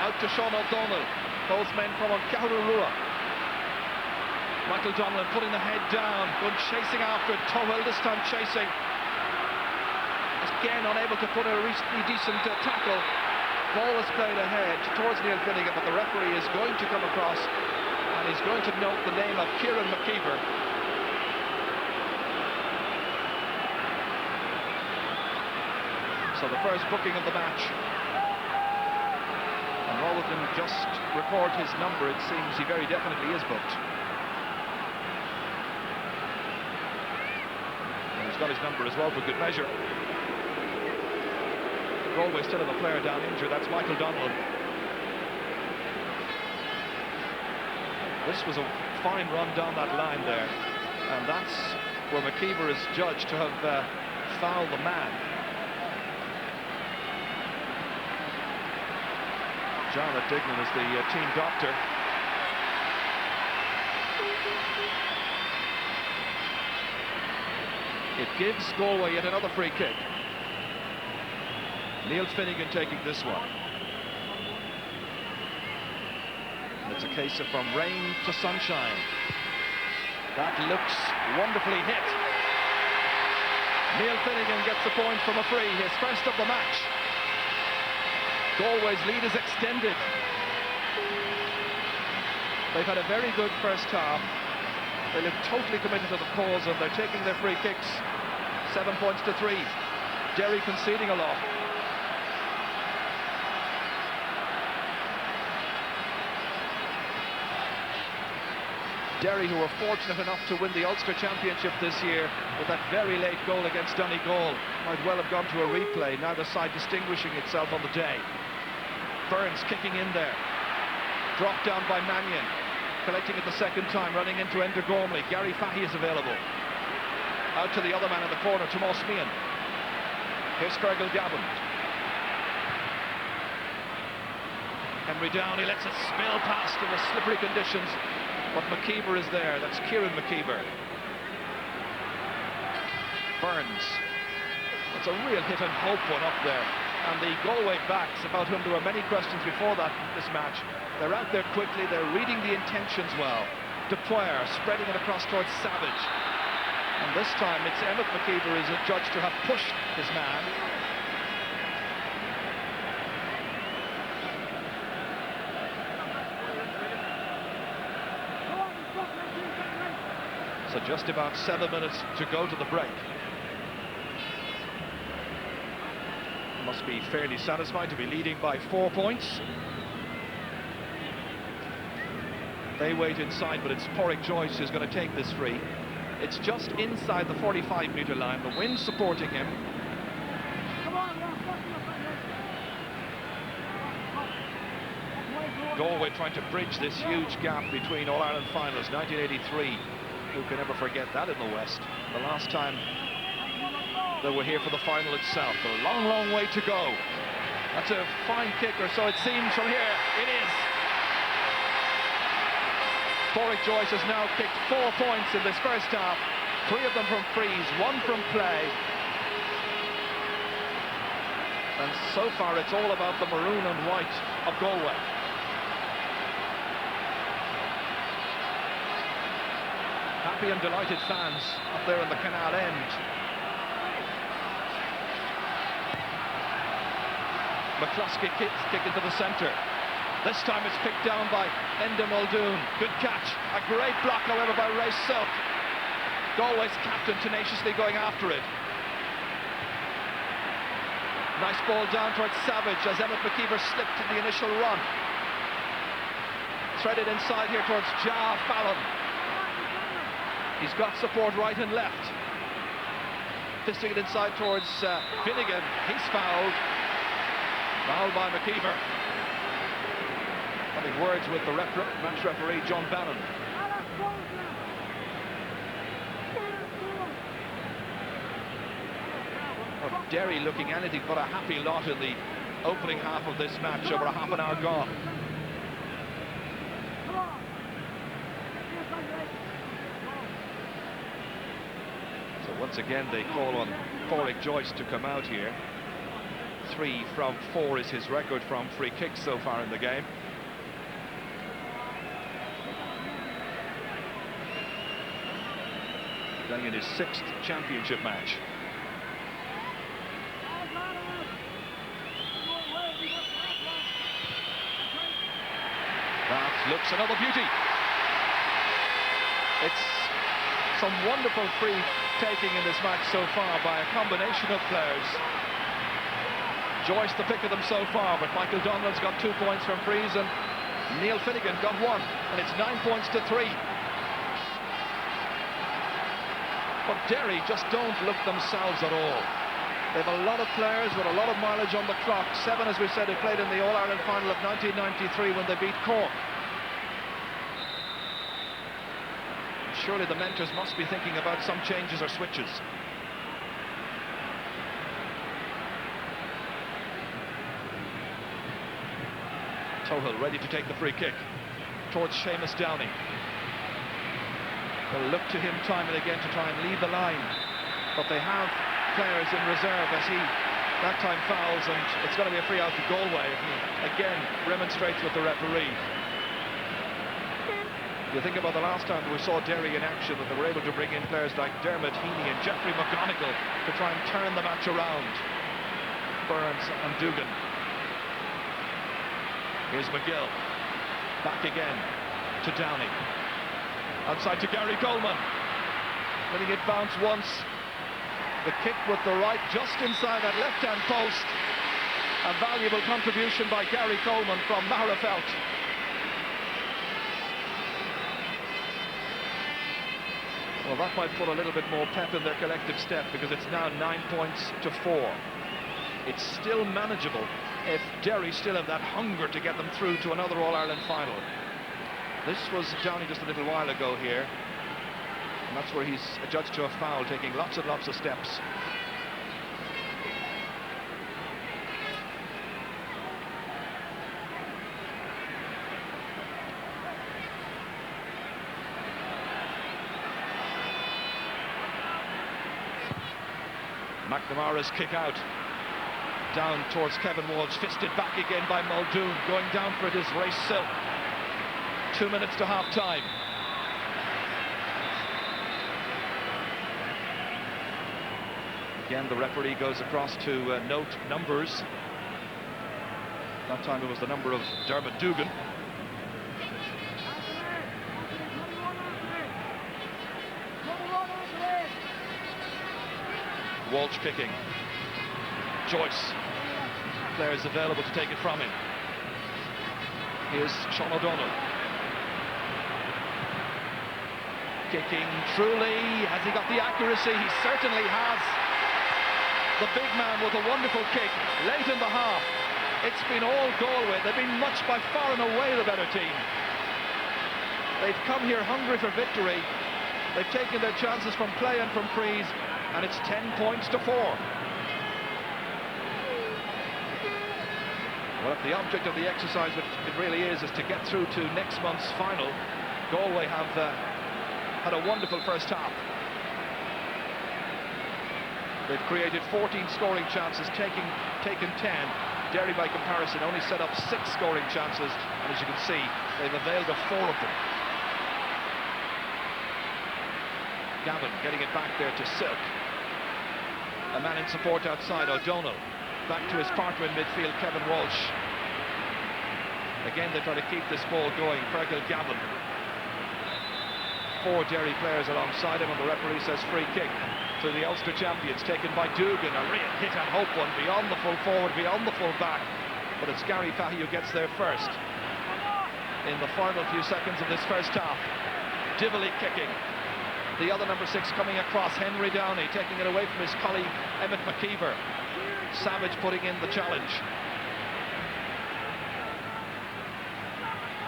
Out to Sean O'Donnell. Both men from Caharurua. Michael Donnellan putting the head down, good chasing after it. Tohill this time chasing. Again unable to put a reasonably decent tackle. Ball is played ahead towards Neil Finnegan, but the referee is going to come across and he's going to note the name of Kieran McKeever. So the first booking of the match. And rather than just record his number, it seems he very definitely is booked. And he's got his number as well for good measure. Galway still have a player down injured, that's Michael Donnellan. This was a fine run down that line there, and that's where McKeever is judged to have fouled the man. Jarlath Dignan is the team doctor. It gives Galway yet another free kick. Neil Finnegan taking this one. And it's a case of from rain to sunshine. That looks wonderfully hit. Neil Finnegan gets the point from a free, his first of the match. Galway's lead is extended. They've had a very good first half. They look totally committed to the cause and they're taking their free kicks. 7 points to 3. Derry conceding a lot. Derry, who were fortunate enough to win the Ulster Championship this year with that very late goal against Donegal, might well have gone to a replay. Now the side distinguishing itself on the day. Burns kicking in there. Dropped down by Mannion. Collecting it the second time, running into Ender Gormley. Gary Fahy is available. Out to the other man in the corner, Tomas Meehan. Here's Fergal Gavin. Henry Downey lets it spill past in the slippery conditions. But McKeever is there, that's Kieran McKeever. Burns. It's a real hit and hope one up there. And the Galway backs, about whom there were many questions before this match, they're out there quickly, they're reading the intentions well. Dupoir spreading it across towards Savage. And this time it's Emmett McKeever is judged to have pushed his man. So just about 7 minutes to go to the break. Must be fairly satisfied to be leading by 4 points. They wait inside, but it's Porrick Joyce who's going to take this free. It's just inside the 45-metre line. The wind supporting him. Galway trying to bridge this huge gap between All-Ireland finals 1983. Who can ever forget that in the West? The last time they were here for the final itself. A long, long way to go. That's a fine kick, or so it seems from here. It is. Porrick Joyce has now kicked 4 points in this first half. 3 of them from frees, 1 from play. And so far it's all about the maroon and white of Galway. Happy and delighted fans up there in the canal end. McCluskey kick into the centre. This time it's picked down by Enda Muldoon. Good catch. A great block, however, by Ray Silk. Galway's captain tenaciously going after it. Nice ball down towards Savage as Emmett McKeever slipped in the initial run. Threaded inside here towards Ja Fallon. He's got support right and left. Fisting it inside towards Finnegan. He's fouled. Fouled by McKeever. Having words with the match referee, John Bannon. Well, Derry looking anything but a happy lot in the opening half of this match, over a half an hour gone. So once again they call on Porrick Joyce to come out here. 3 from 4 is his record from free kicks so far in the game. Playing in his 6th championship match. looks another beauty. It's some wonderful free taking in this match so far by a combination of players. Joyce the pick of them so far, but Michael Donald's got 2 points from frees and Neil Finnegan got 1, and it's 9 points to 3. But Derry just don't look themselves at all. They have a lot of players with a lot of mileage on the clock. 7, as we said, who played in the All-Ireland final of 1993 when they beat Cork. Surely the mentors must be thinking about some changes or switches. Tohill ready to take the free kick towards Seamus Downey. They'll look to him time and again to try and lead the line, but they have players in reserve as he that time fouls, and it's going to be a free out to Galway. He again remonstrates with the referee. You think about the last time we saw Derry in action, that they were able to bring in players like Dermot Heaney and Jeffrey McGonigal to try and turn the match around. Burns and Dugan. Here's McGill. Back again to Downey. Outside to Gary Coleman. Letting it bounce once. The kick with the right just inside that left-hand post. A valuable contribution by Gary Coleman from Mahrefelt. Well, that might put a little bit more pep in their collective step, because it's now 9 points to 4. It's still manageable if Derry still have that hunger to get them through to another All-Ireland final. This was Downey just a little while ago here, and that's where he's adjudged to a foul, taking lots and lots of steps. McNamara's kick out, down towards Kevin Walsh, fisted back again by Muldoon. Going down for it is Ray Silk. 2 minutes to half time. Again, the referee goes across to note numbers. That time it was the number of Dermot Dugan. Walsh kicking. Joyce. Players available to take it from him. Here's Sean O'Donnell. Kicking truly. Has he got the accuracy? He certainly has. The big man with a wonderful kick late in the half. It's been all Galway. They've been much by far and away the better team. They've come here hungry for victory. They've taken their chances from play and from frees, and it's 10 points to 4. Well, if the object of the exercise, which it really is to get through to next month's final, Galway have had a wonderful first half. They've created 14 scoring chances, taken 10. Derry, by comparison, only set up 6 scoring chances, and as you can see, they've availed of 4 of them. Gavin getting it back there to Silk. A man in support outside, O'Donnell. Back to his partner in midfield, Kevin Walsh. Again, they try to keep this ball going. Fergal Gavin. 4 Derry players alongside him, and the referee says free kick to the Ulster champions, taken by Dugan. A real hit and hope one, beyond the full forward, beyond the full back. But it's Gary Fahy who gets there first. In the final few seconds of this first half. Divilly kicking. The other number 6 coming across, Henry Downey, taking it away from his colleague Emmett McKeever. Savage putting in the challenge.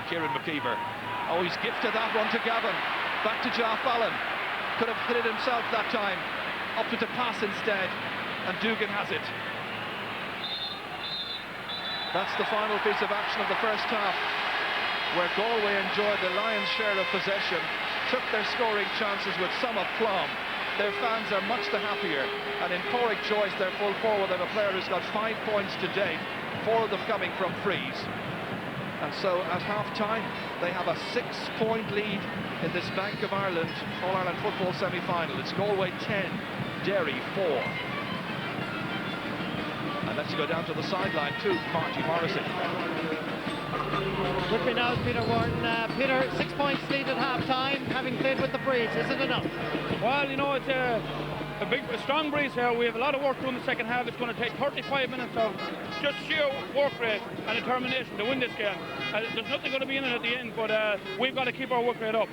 Kieran McKeever. Oh, he's gifted that one to Gavin. Back to Jaff Allen. Could have hit it himself that time. Opted to pass instead, and Dugan has it. That's the final piece of action of the first half, where Galway enjoyed the lion's share of possession, took their scoring chances with some aplomb. Their fans are much the happier, and in Pádraig Joyce, their full forward, they have a player who's got 5 points to date, 4 of them coming from frees. And so at half-time, they have a 6-point lead in this Bank of Ireland All-Ireland football semi-final. It's Galway 10, Derry 4. And let's go down to the sideline to Marty Morrissey. With me now is Peter Warren. Peter, 6 points lead at half-time, having played with the breeze. Is it enough? Well, you know, it's a strong breeze here. We have a lot of work to do in the second half. It's going to take 35 minutes of just sheer work rate and determination to win this game. There's nothing going to be in it at the end, but we've got to keep our work rate up.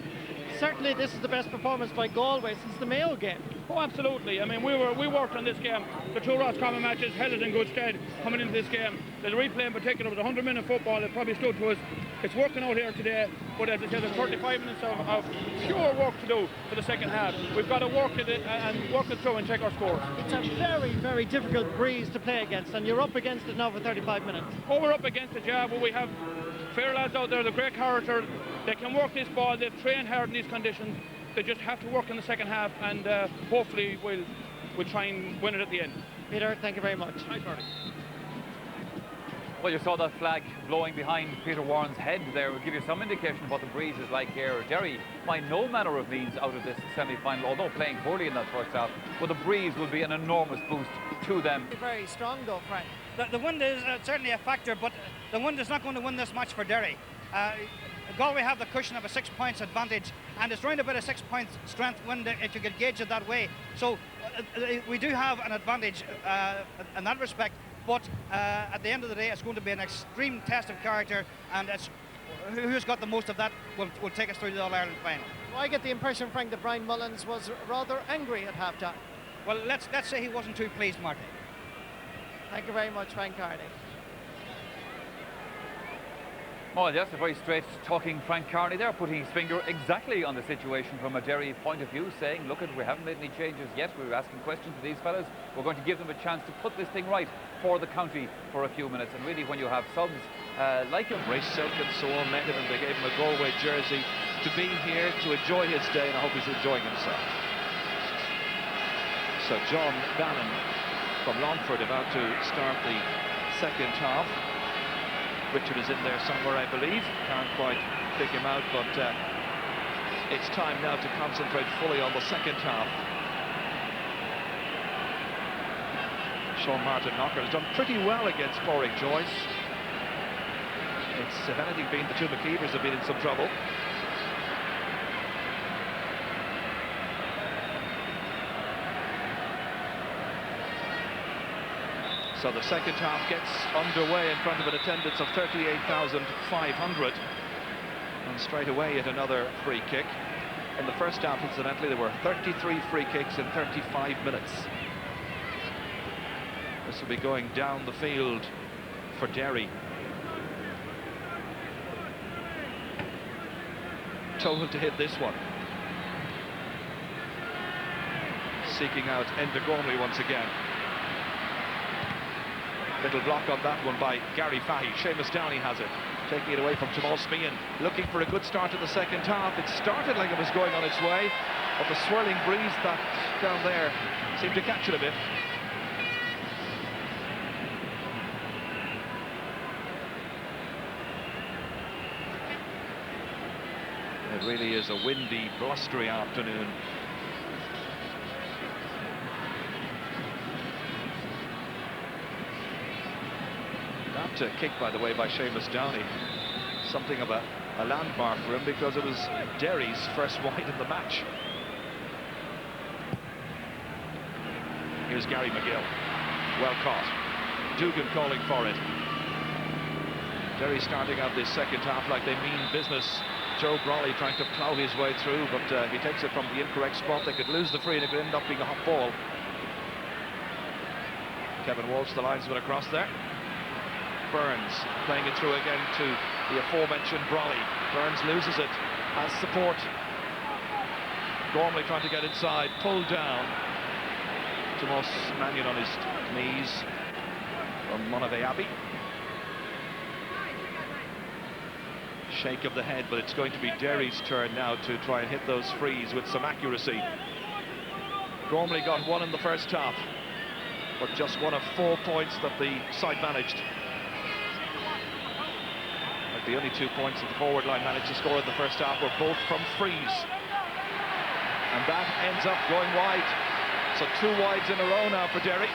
Certainly this is the best performance by Galway since the Mayo game. Oh, absolutely. I mean, we worked on this game. The two Roscommon matches held it in good stead coming into this game. The replay in particular was 100-minute football. It probably stood to us. It's working out here today, but as I said, there's 35 minutes of pure work to do for the second half. We've got to work it and work it through and check our scores. It's a very, very difficult breeze to play against, and you're up against it now for 35 minutes. Oh, we're up against it, yeah, but we have fair lads out there, the great character. They can work this ball. They've trained hard in these conditions. They just have to work in the second half, and hopefully we'll try and win it at the end. Peter, thank you very much. Thanks, Marty. Well, you saw that flag blowing behind Peter Warren's head there. Will give you some indication of what the breeze is like here. Derry find no manner of means out of this semi-final, although playing poorly in that first half. But the breeze will be an enormous boost to them. Very strong though, Frank. The wind is certainly a factor, but the wind is not going to win this match for Derry. Galway have the cushion of a 6 points advantage, and it's round about a 6 point strength wind if you could gauge it that way. So we do have an advantage in that respect, but at the end of the day it's going to be an extreme test of character, and it's who's got the most of that will take us through the All-Ireland final. Well, I get the impression, Frank, that Brian Mullins was rather angry at half-time. Well, let's say he wasn't too pleased, Martin. Thank you very much, Frank Carney. Oh, yes, a very straight-talking Frank Carney there, putting his finger exactly on the situation from a Derry point of view, saying, look, we haven't made any changes yet. We were asking questions to these fellas. We're going to give them a chance to put this thing right for the county for a few minutes. And really, when you have subs like him... Ray Silk and so on met him, and they gave him a Galway jersey to be here, to enjoy his day, and I hope he's enjoying himself. So John Bannon from Longford about to start the second half. Richard is in there somewhere, I believe. Can't quite pick him out, but it's time now to concentrate fully on the second half. Sean Martin Knocker has done pretty well against Pádraig Joyce. It's, if anything, been the two McKeevers have been in some trouble. So the second half gets underway in front of an attendance of 38,500. And straight away at another free kick. In the first half, incidentally, there were 33 free kicks in 35 minutes. This will be going down the field for Derry. Told to hit this one. Seeking out Enda Gormley once again. Little block on that one by Gary Fahey. Seamus Downey has it, taking it away from Jamal Smeehan, looking for a good start to the second half. It started like it was going on its way, but the swirling breeze that down there seemed to catch it a bit. It really is a windy, blustery afternoon. That kick, by the way, by Seamus Downey, something of a landmark for him, because it was Derry's first wide in the match. Here's Gary McGill, well caught. Dugan calling for it. Derry starting out this second half like they mean business. Joe Brawley trying to plough his way through, but he takes it from the incorrect spot. They could lose the free and it could end up being a hot ball. Kevin Walsh, the linesman, across there. Burns playing it through again to the aforementioned Brawley. Burns loses it, has support. Gormley trying to get inside, pulled down. Tomas Mannion on his knees from Monavea Abbey. Shake of the head, but it's going to be Derry's turn now to try and hit those frees with some accuracy. Gormley got one in the first half, but just one of 4 points that the side managed. Like the only 2 points that the forward line managed to score in the first half were both from frees. And that ends up going wide. So 2 wides in a row now for Derry.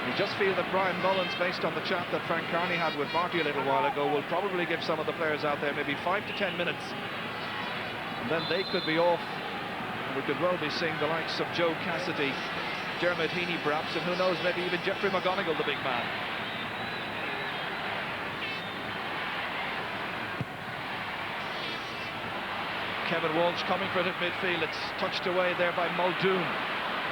You just feel that Brian Mullins, based on the chat that Frank Carney had with Marty a little while ago, will probably give some of the players out there maybe 5 to 10 minutes, and then they could be off. And we could well be seeing the likes of Joe Cassidy, Dermot Heaney perhaps, and who knows, maybe even Jeffrey McGonigal, the big man. Kevin Walsh coming for it at midfield. It's touched away there by Muldoon.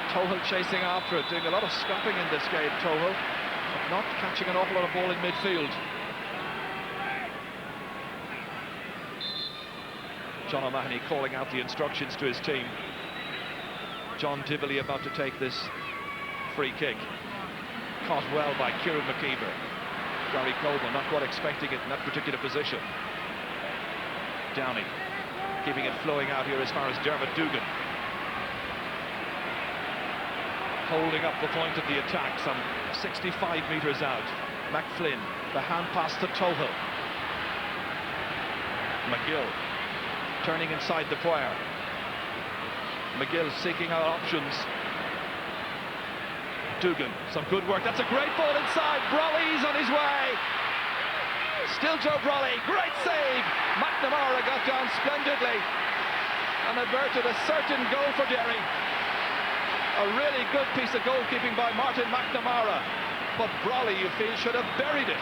Tohill chasing after it, doing a lot of scrapping in this game, Tohill, but not catching an awful lot of ball in midfield. John O'Mahony calling out the instructions to his team. John Divilly about to take this free kick. Caught well by Kieran McKeever. Gary Coleman not quite expecting it in that particular position. Downey keeping it flowing out here as far as Dermot Dugan. Holding up the point of the attack, some 65 metres out. McFlynn, the hand pass to Tohill. McGill turning inside the Poire. McGill seeking out options. Dugan, some good work. That's a great ball inside. Brolly's on his way. Still Joe Brolly, great save. McNamara got down splendidly and averted a certain goal for Derry. A really good piece of goalkeeping by Martin McNamara, but Brolly, you feel, should have buried it.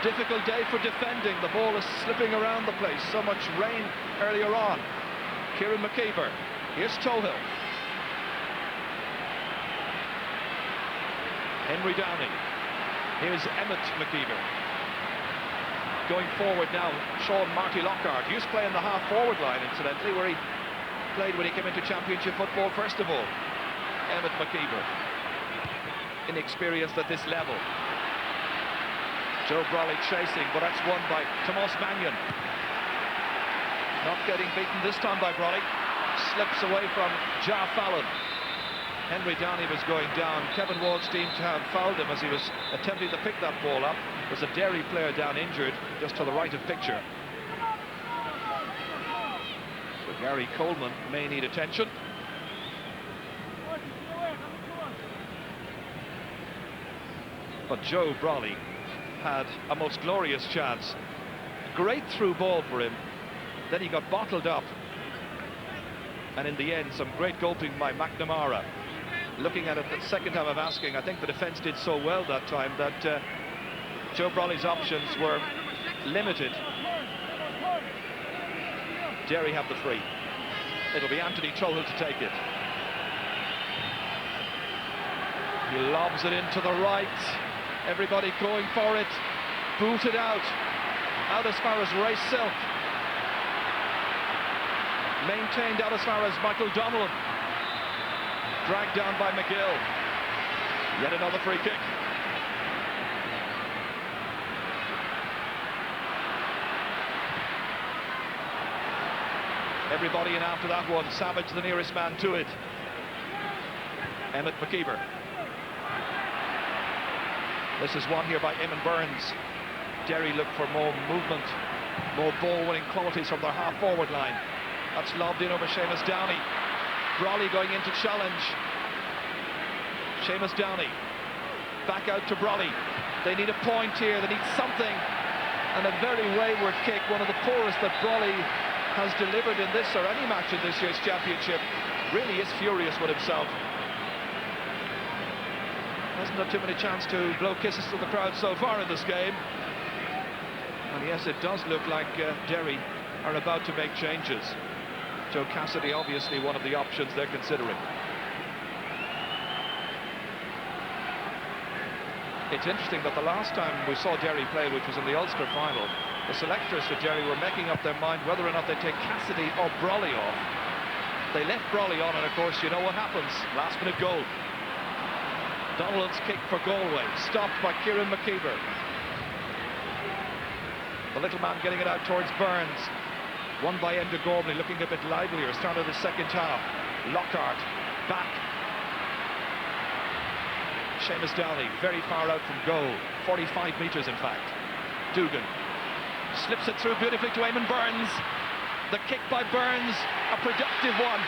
Difficult day for defending. The ball is slipping around the place. So much rain earlier on. Kieran McKeever. Here's Tohill. Henry Downey. Here's Emmett McKeever. Going forward now, Sean Marty Lockhart. He used to play in the half-forward line, incidentally, where he played when he came into championship football, first of all. Emmett McKeever. Inexperienced at this level. Joe Brolly chasing, but that's won by Tomas Mannion. Not getting beaten this time by Brolly. Slips away from Ja Fallon. Henry Downey was going down. Kevin Walsh seemed to have fouled him as he was attempting to pick that ball up. There's a Derry player down injured, just to the right of picture. So Gary Coleman may need attention. But Joe Brolly had a most glorious chance. Great through ball for him. Then he got bottled up. And in the end, some great goalkeeping by McNamara. Looking at it the second time of asking, I think the defence did so well that time that Joe Brolly's options were limited. Derry have the free. It'll be Anthony Tohill to take it. He lobs it into the right. Everybody going for it. Booted out. Out as far as Ray Silk. Maintained out as far as Michael Donnellan. Dragged down by McGill. Yet another free kick. Everybody in after that one. Savage the nearest man to it. Emmett McKeever. This is one here by Eamon Burns. Derry look for more movement, more ball-winning qualities from their half-forward line. That's lobbed in over Seamus Downey. Brolly going in to challenge. Seamus Downey. Back out to Brolly. They need a point here. They need something. And a very wayward kick, one of the poorest that Brolly has delivered in this or any match in this year's championship. Really is furious with himself. Hasn't had too many chance to blow kisses to the crowd so far in this game. And yes, it does look like Derry are about to make changes. Joe Cassidy obviously one of the options they're considering. It's interesting that the last time we saw Derry play, which was in the Ulster final, the selectors for Derry were making up their mind whether or not they take Cassidy or Brolly off. They left Brolly on, and of course you know what happens. Last minute goal. Donnellan's kick for Galway, stopped by Kieran McKeever. The little man getting it out towards Burns. Won by Enda Gormley, looking a bit livelier. Started the second half. Lockhart back. Seamus Downey very far out from goal. 45 metres in fact. Dugan slips it through beautifully to Eamon Burns. The kick by Burns, a productive one.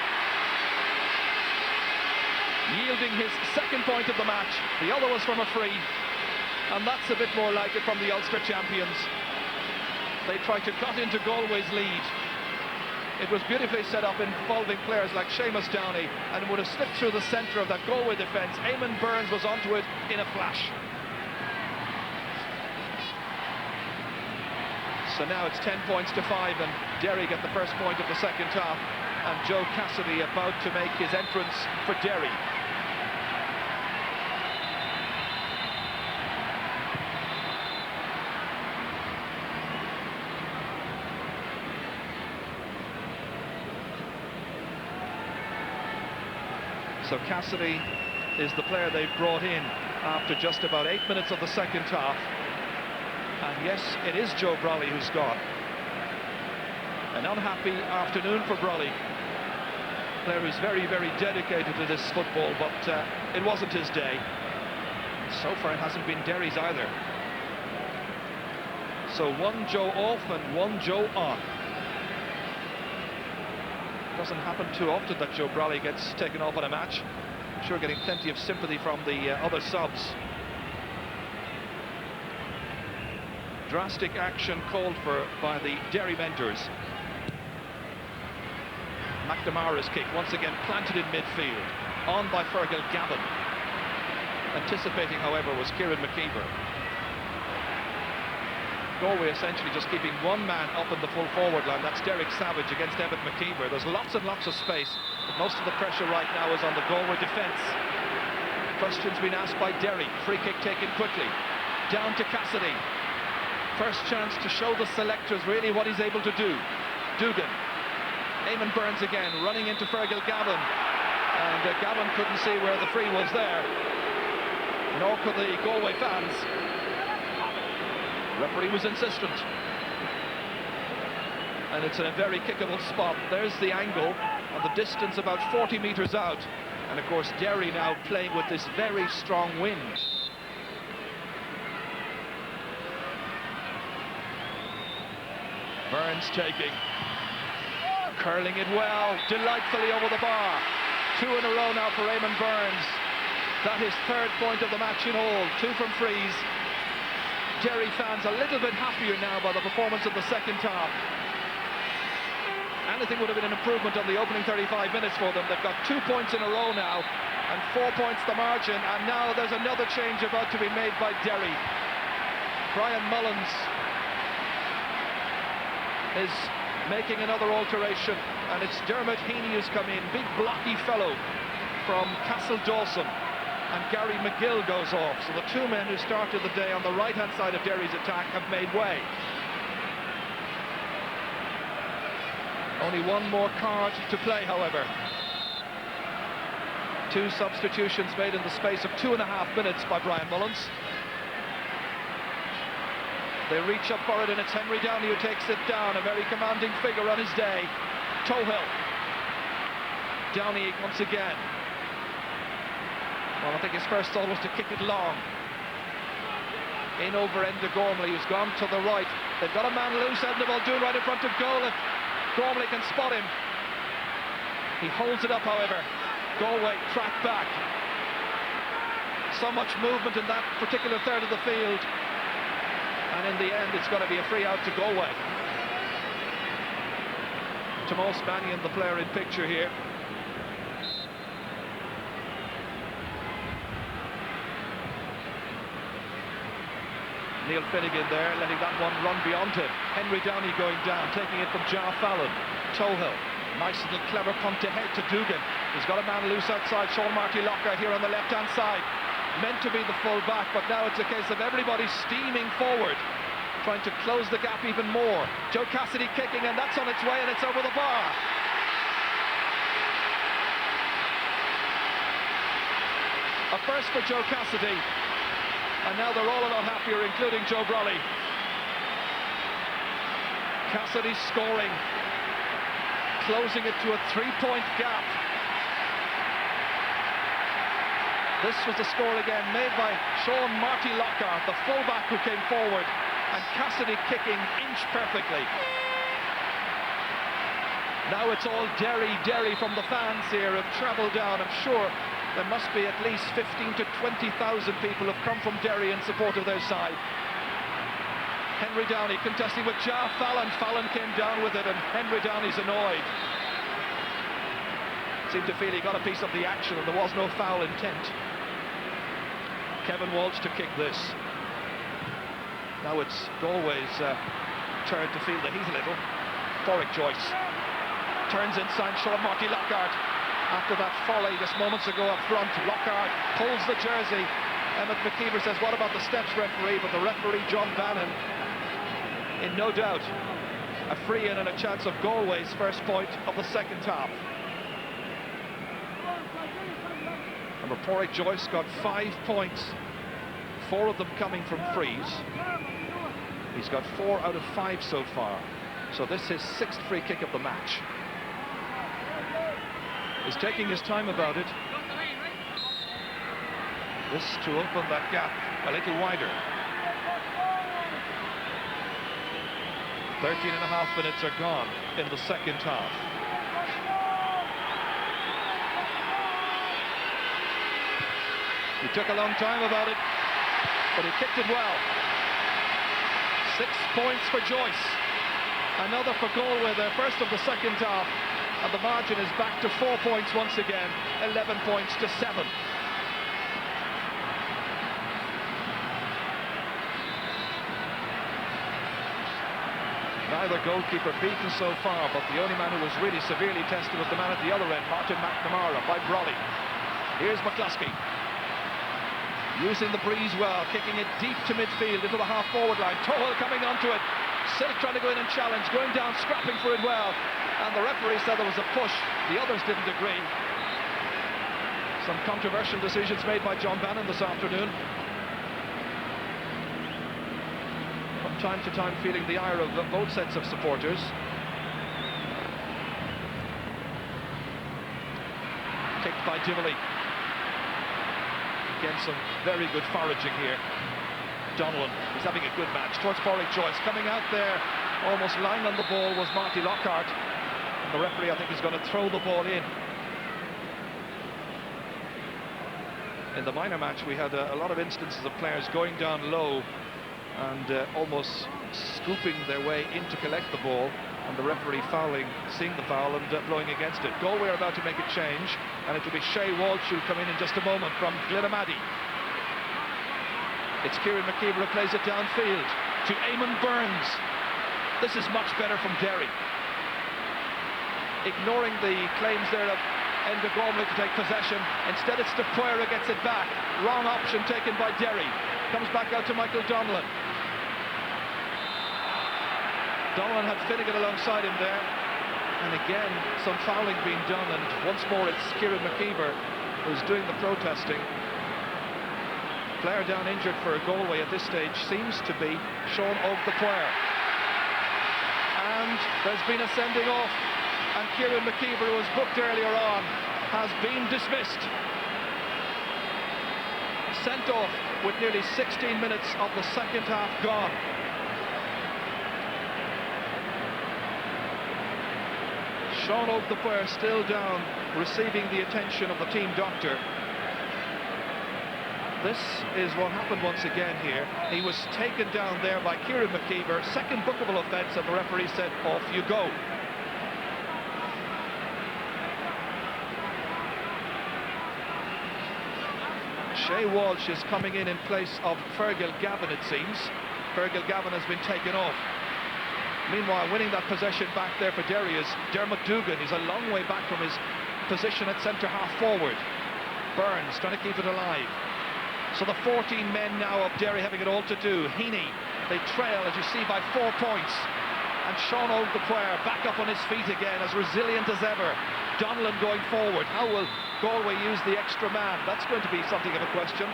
yielding his second point of the match. The other was from a free, and that's a bit more like it from the Ulster champions. They tried to cut into Galway's lead. It was beautifully set up, involving players like Seamus Downey, and it would have slipped through the centre of that Galway defence. Eamon Burns was onto it in a flash. So now it's 10 points to 5, and Derry get the first point of the second half, and Joe Cassidy about to make his entrance for Derry. So Cassidy is the player they've brought in after just about 8 minutes of the second half. And yes, it is Joe Brolly who's gone. An unhappy afternoon for Brolly. Player who's very, very dedicated to this football, but it wasn't his day. So far it hasn't been Derry's either. So one Joe off and one Joe on. Doesn't happen too often that Joe Brolly gets taken off on a match. I'm sure getting plenty of sympathy from the other subs. Drastic action called for by the Derry mentors. McNamara's kick once again planted in midfield, on by Fergal Gavin. Anticipating, however, was Kieran McKeever. Galway essentially just keeping one man up in the full forward line. That's Derek Savage against Evan McKeever. There's lots and lots of space, but most of the pressure right now is on the Galway defence. Questions being asked by Derry. Free kick taken quickly. Down to Cassidy. First chance to show the selectors really what he's able to do. Dugan. Eamon Burns again, running into Fergal Gavin. And Gavin couldn't see where the free was there. Nor could the Galway fans. Referee was insistent. And it's in a very kickable spot. There's the angle, and the distance about 40 metres out. And of course Derry now playing with this very strong wind. Burns taking. Curling it well, delightfully over the bar. 2 in a row now for Eamon Burns. That is third point of the match in all. 2 from frees. Derry fans a little bit happier now by the performance of the second half. Anything would have been an improvement on the opening 35 minutes for them. They've got 2 points in a row now, and 4 points the margin, and now there's another change about to be made by Derry. Brian Mullins is making another alteration, and it's Dermot Heaney who's come in, big blocky fellow from Castle Dawson. And Gary McGill goes off. So the 2 men who started the day on the right-hand side of Derry's attack have made way. Only 1 more card to play, however. 2 substitutions made in the space of 2.5 minutes by Brian Mullins. They reach up for it, and it's Henry Downey who takes it down, a very commanding figure on his day. Tohill. Downey once again. Well, I think his first thought was to kick it long. In over Enda Gormley, who's gone to the right. They've got a man loose, Enda Muldoon right in front of goal, and Gormley can spot him. He holds it up, however. Galway track back. So much movement in that particular third of the field. And in the end, it's going to be a free out to Galway. Tomas Mannion, the player in picture here. Neil Finnegan there, letting that one run beyond him. Henry Downey going down, taking it from Jar Fallon. Tohill, nice little clever punt to head to Dugan. He's got a man loose outside. Sean Marty Lockhart here on the left-hand side. Meant to be the full back, but now it's a case of everybody steaming forward, trying to close the gap even more. Joe Cassidy kicking, and that's on its way, and it's over the bar. A first for Joe Cassidy. And now they're all a lot happier, including Joe Brolly. Cassidy scoring, closing it to a 3-point gap. This was the score again, made by Sean Marty Lockhart, the fullback who came forward, and Cassidy kicking inch perfectly. Now it's all Derry from the fans here have travelled down. I'm sure there must be at least 15 to 20,000 people who've come from Derry in support of their side. Henry Downey contesting with Ja Fallon. Fallon came down with it, and Henry Downey's annoyed. Seemed to feel he got a piece of the action and there was no foul intent. Kevin Walsh to kick this. Now it's Galway's turn to feel the heat a little. Warwick Joyce turns inside, Sean Marty Lockhart. After that volley just moments ago up front, Lockhart pulls the jersey. Emmett McKeever says, what about the steps, referee? But the referee, John Bannon, in no doubt, a free in and a chance of Galway's first point of the second half. Remember, Warwick Joyce got 5 points, 4 of them coming from frees. He's got 4 out of 5 so far. So this is his 6th free kick of the match. He's taking his time about it. This to open that gap a little wider. 13.5 minutes are gone in the second half. He took a long time about it, but he kicked it well. 6 points for Joyce. Another for Galway, their first of the second half. And the margin is back to 4 points once again, 11 points to 7. Neither goalkeeper beaten so far, but the only man who was really severely tested was the man at the other end, Martin McNamara, by Brolly. Here's McCluskey. Using the breeze well, kicking it deep to midfield into the half-forward line. Tohill coming onto it. Silk trying to go in and challenge, going down, scrapping for it well. And the referee said there was a push. The others didn't agree. Some controversial decisions made by John Bannon this afternoon. From time to time feeling the ire of both sets of supporters. Kicked by Tivoli. Again, some very good foraging here. Donlan is having a good match towards Warwick Joyce. Coming out there, almost lying on the ball, was Marty Lockhart. And the referee, I think, is going to throw the ball in. In the minor match, we had a lot of instances of players going down low and almost scooping their way in to collect the ball, and the referee fouling, seeing the foul and blowing against it. Galway are about to make a change, and it will be Shea Walsh who'll come in just a moment from Glenamaddy. It's Kieran McKeever who plays it downfield to Eamon Burns. This is much better from Derry. Ignoring the claims there of Enda Gormley to take possession. Instead it's De Puera gets it back. Wrong option taken by Derry. Comes back out to Michael Donlan. Donlan had Finnegan alongside him there. And again, some fouling being done, and once more it's Kieran McKeever who's doing the protesting. Player down injured for Galway at this stage seems to be Sean O'Dwyer. And there's been a sending off, and Kieran McKeever, who was booked earlier on, has been dismissed. Sent off with nearly 16 minutes of the second half gone. Sean O'Dwyer still down, receiving the attention of the team doctor. This is what happened once again here. He was taken down there by Kieran McKeever. Second bookable offence, and the referee said, off you go. Shea Walsh is coming in place of Fergal Gavin, it seems. Fergal Gavin has been taken off. Meanwhile, winning that possession back there for Derry is Dermot Dugan. He's a long way back from his position at centre half forward. Burns trying to keep it alive. So the 14 men now of Derry having it all to do. Heaney, they trail, as you see, by 4 points. And Sean O'Dwyer back up on his feet again, as resilient as ever. Donlan going forward. How will Galway use the extra man? That's going to be something of a question.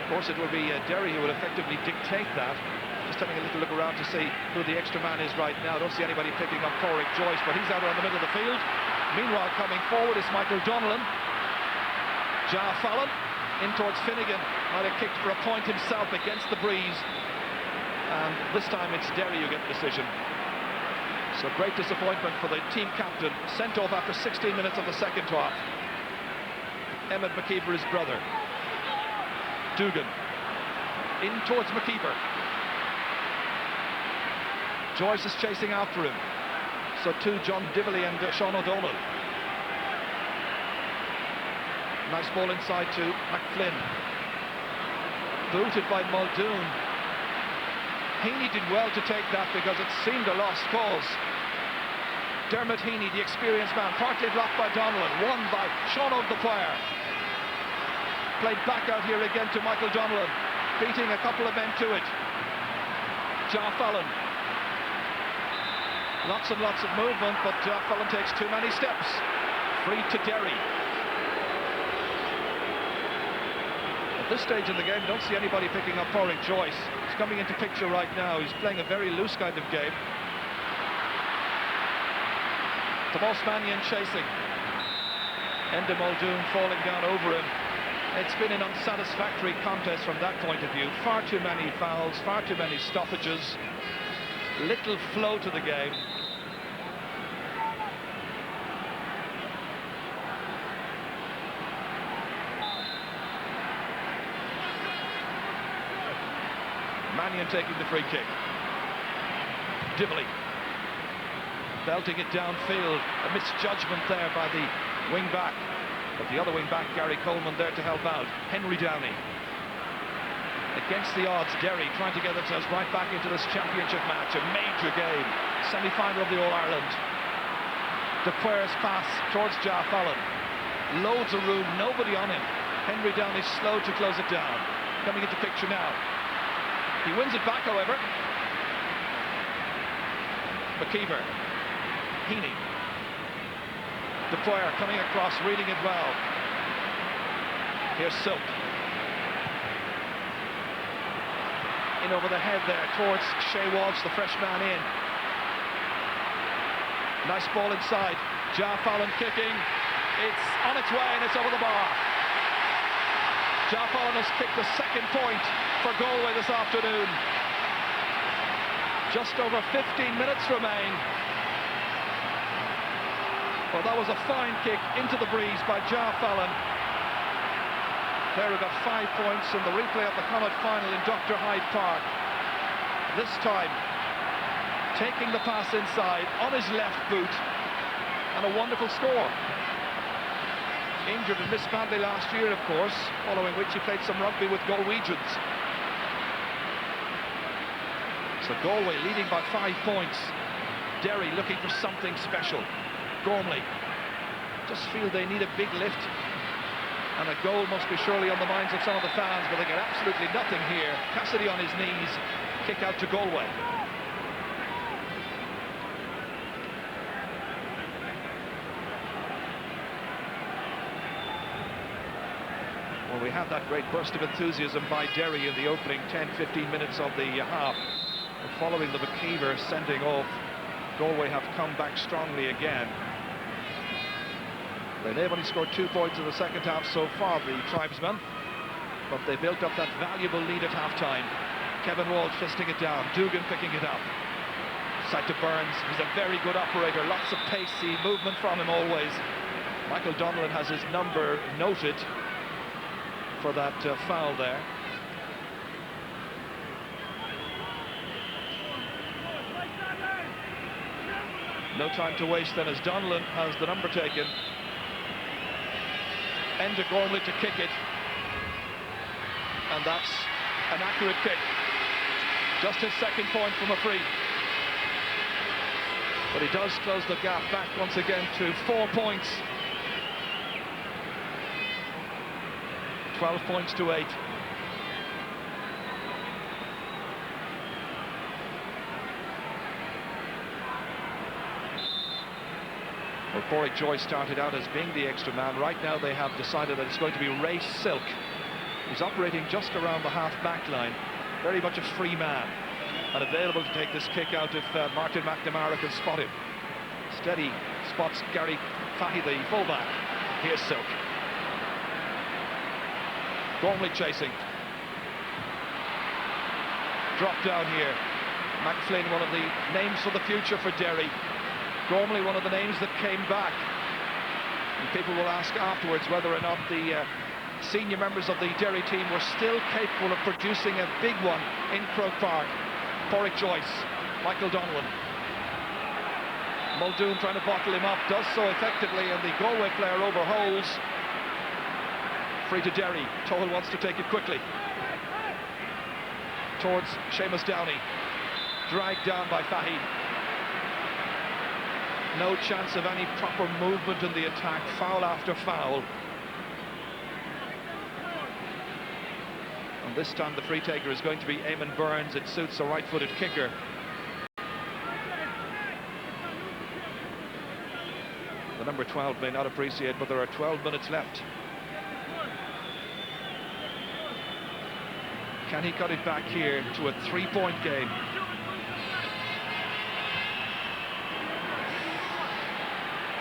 Of course, it will be Derry who will effectively dictate that. Just having a little look around to see who the extra man is right now. Don't see anybody picking up Warwick Joyce, but he's out around the middle of the field. Meanwhile, coming forward is Michael Donlan. Ja Fallon in towards Finnegan, might have kicked for a point himself against the breeze, and this time it's Derry who get the decision. So great disappointment for the team captain, sent off after 16 minutes of the second half. Emmett McKeever, his brother. Dugan in towards McKeever. Joyce is chasing after him. So too John Divilly and Sean O'Donnell. Nice ball inside to McFlynn. Booted by Muldoon. Heaney did well to take that because it seemed a lost cause. Dermot Heaney, the experienced man, partly blocked by Donnellan, won by Sean O'Donnell. Played back out here again to Michael Donnellan, beating a couple of men to it. Joff Allen. Lots and lots of movement, but Joff Allen takes too many steps. Free to Derry. At this stage in the game, don't see anybody picking up Porrick Joyce. He's coming into picture right now. He's playing a very loose kind of game. Tomas Mannion chasing. Enda Muldoon falling down over him. It's been an unsatisfactory contest from that point of view. Far too many fouls, far too many stoppages. Little flow to the game. Mannion taking the free kick. Divilly belting it downfield. A misjudgment there by the wing back, but the other wing back, Gary Coleman, there to help out. Henry Downey. Against the odds, Derry trying to get themselves right back into this championship match, a major game, semi-final of the All-Ireland. DeQuare's pass towards Joff Allen. Loads of room, nobody on him. Henry Downey slow to close it down. Coming into picture now. He wins it back, however. McKeever. Heaney. DeQuare coming across, reading it well. Here's Silk. In over the head there towards Shea Walsh, the fresh man in. Nice ball inside. Joff Allen kicking. It's on its way and it's over the bar. Joff Allen has kicked the second point for Galway this afternoon. Just over 15 minutes remain. Well, that was a fine kick into the breeze by Joff Allen. Derry got 5 points in the replay of the Connacht final in Dr. Hyde Park. This time, taking the pass inside on his left boot, and a wonderful score. Injured and missed badly last year, of course, following which he played some rugby with Galwegians. So Galway leading by 5 points. Derry looking for something special. Gormley just feel they need a big lift, and a goal must be surely on the minds of some of the fans, but they get absolutely nothing here. Cassidy on his knees, kick out to Galway. Well, we had that great burst of enthusiasm by Derry in the opening 10-15 minutes of the half. And following the McKeever sending off, Galway have come back strongly again. They've only scored 2 points in the second half so far, the tribesmen, but they built up that valuable lead at half-time. Kevin Walsh fisting it down, Dugan picking it up. Side to Burns, he's a very good operator, lots of pacey movement from him always. Michael Donnellan has his number noted for that foul there. No time to waste then as Donnellan has the number taken. Enda Gormley to kick it, and that's an accurate kick. Just his second point from a free, but he does close the gap back once again to 4 points. 12 points to 8. Well, Porrick Joyce started out as being the extra man. Right now they have decided that it's going to be Ray Silk, who's operating just around the half-back line. Very much a free man, and available to take this kick out if Martin McNamara can spot him. Steady spots Gary Fahy, the fullback. Here's Silk. Gormley chasing. Drop down here. McFlynn, one of the names for the future for Derry. Gormley, one of the names that came back. And people will ask afterwards whether or not the senior members of the Derry team were still capable of producing a big one in Croke Park. Porrick Joyce, Michael Donlan. Muldoon trying to bottle him up, does so effectively, and the Galway player overholds. Free to Derry. Tohill wants to take it quickly towards Seamus Downey, dragged down by Fahy. No chance of any proper movement in the attack, foul after foul. And this time the free taker is going to be Eamon Burns. It suits a right-footed kicker. The number 12 may not appreciate, but there are 12 minutes left. Can he cut it back here to a 3-point game?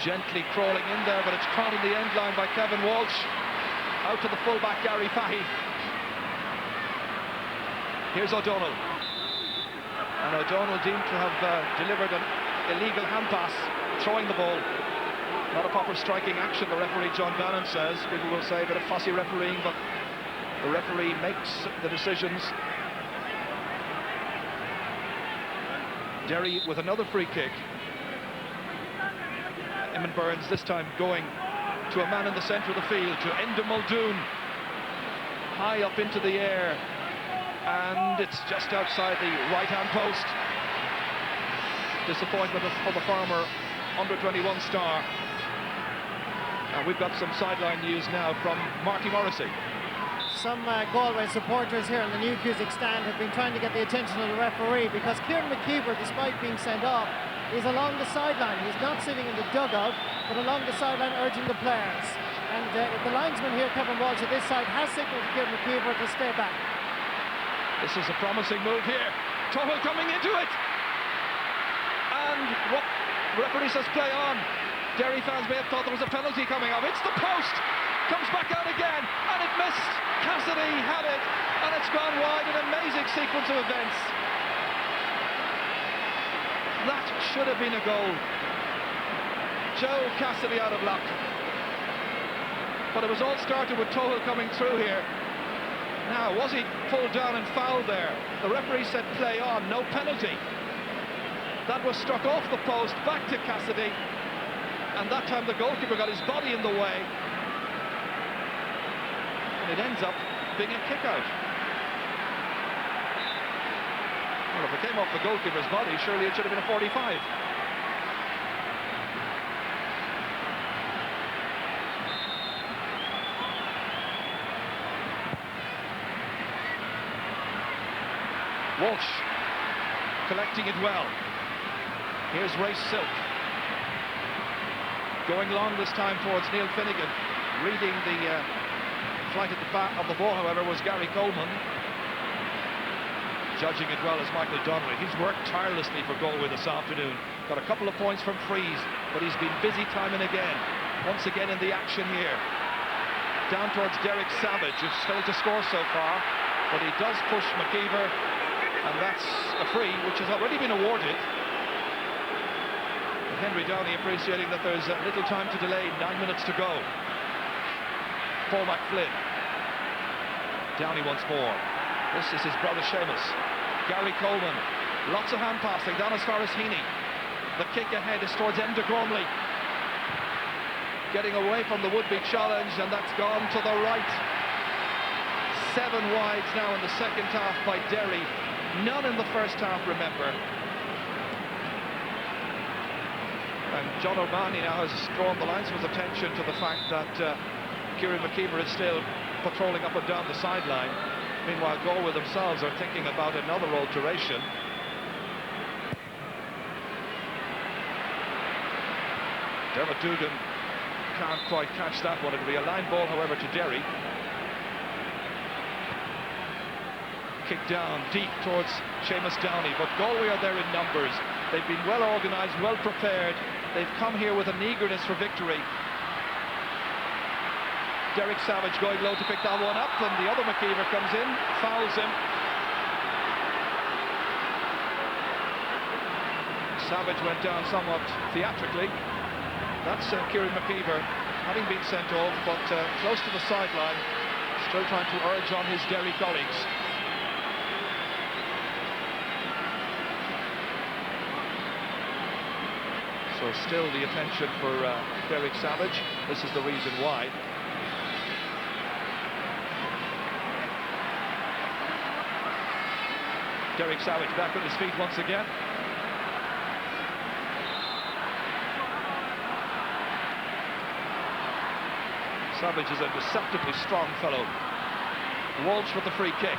Gently crawling in there, but it's caught in the end line by Kevin Walsh. Out to the fullback, Gary Fahy. Here's O'Donnell. And O'Donnell deemed to have delivered an illegal hand pass, throwing the ball. Not a proper striking action, the referee John Bannon says. People will say a bit of fussy refereeing, but the referee makes the decisions. Derry with another free kick. Eamon Burns this time going to a man in the centre of the field, to Enda Muldoon. High up into the air, and it's just outside the right-hand post. Disappointment for the former under-21 star. And we've got some sideline news now from Marky Morrissey. Some Galway supporters here in the New Cusack stand have been trying to get the attention of the referee, because Kieran McKeever, despite being sent off, is along the sideline. He's not sitting in the dugout, but along the sideline urging the players. And the linesman here, Kevin Walsh, at this side, has signalled to Kieran McKeever to stay back. This is a promising move here. Tohill coming into it. And what referee says play on. Derry fans may have thought there was a penalty coming up. It's the post. Comes back out again, and it missed. Cassidy had it, and it's gone wide. An amazing sequence of events. That should have been a goal. Joe Cassidy out of luck. But it was all started with Tohill coming through here. Now, was he pulled down and fouled there? The referee said play on, no penalty. That was struck off the post, back to Cassidy. And that time the goalkeeper got his body in the way. And it ends up being a kick-out. Well, if it came off the goalkeeper's body, surely it should have been a 45. Walsh collecting it well. Here's Ray Silk. Going long this time towards Neil Finnegan. Reading the flight at the back of the ball, however, was Gary Coleman. Judging it well is Michael Donnelly. He's worked tirelessly for Galway this afternoon. Got a couple of points from frees, but he's been busy time and again. Once again in the action here. Down towards Derek Savage, who's failed to score so far, but he does push McKeever, and that's a free, which has already been awarded. Henry Downey appreciating that there's little time to delay, 9 minutes to go. Paul McFlynn. Downey once more. This is his brother Seamus. Gary Coleman. Lots of hand passing down as far as Heaney. The kick ahead is towards Enda Gormley. Getting away from the would-be challenge, and that's gone to the right. 7 wides now in the second half by Derry. None in the first half, remember. And John O'Mahony now has drawn the linesman's attention to the fact that Kieran McKeever is still patrolling up and down the sideline. Meanwhile, Galway themselves are thinking about another alteration. Dermot Dugan can't quite catch that one. It'll be a line ball, however, to Derry. Kick down deep towards Seamus Downey, but Galway are there in numbers. They've been well organised, well prepared. They've come here with an eagerness for victory. Derek Savage going low to pick that one up, and the other McKeever comes in, fouls him. Savage went down somewhat theatrically. That's Kieran McKeever, having been sent off, but close to the sideline, still trying to urge on his Derry colleagues. So still the attention for Derek Savage. This is the reason why. Derek Savage back on his feet once again. Savage is a deceptively strong fellow. Walsh with the free kick.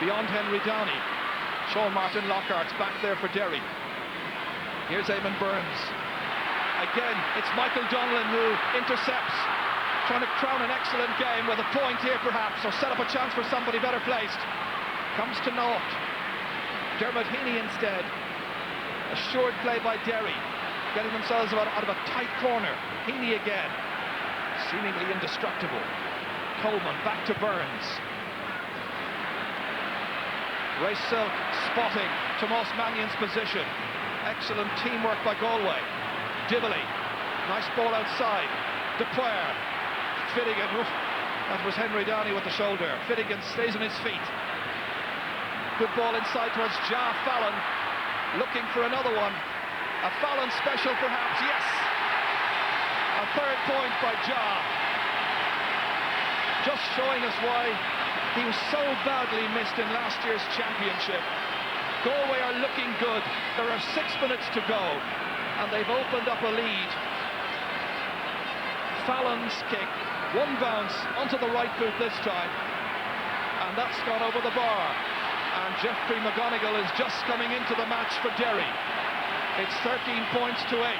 Beyond Henry Downey. Sean Martin Lockhart's back there for Derry. Here's Eamon Burns. Again, it's Michael Donlan who intercepts, trying to crown an excellent game with a point here perhaps, or set up a chance for somebody better placed. Comes to naught. Dermot Heaney instead. Assured play by Derry, getting themselves out of a tight corner. Heaney again, seemingly indestructible. Coleman back to Burns. Ray Silk spotting Tomas Mannion's position. Excellent teamwork by Galway. Divilly, nice ball outside. Depoire, Finnegan, that was Henry Downey with the shoulder. Finnegan stays on his feet. Good ball inside towards Ja Fallon, looking for another one. A Fallon special perhaps, yes. A third point by Ja. Just showing us why he was so badly missed in last year's championship. Galway are looking good. There are 6 minutes to go, and they've opened up a lead. Fallon's kick, one bounce onto the right boot this time, and that's gone over the bar. And Jeffrey McGonigal is just coming into the match for Derry. It's 13 points to 8.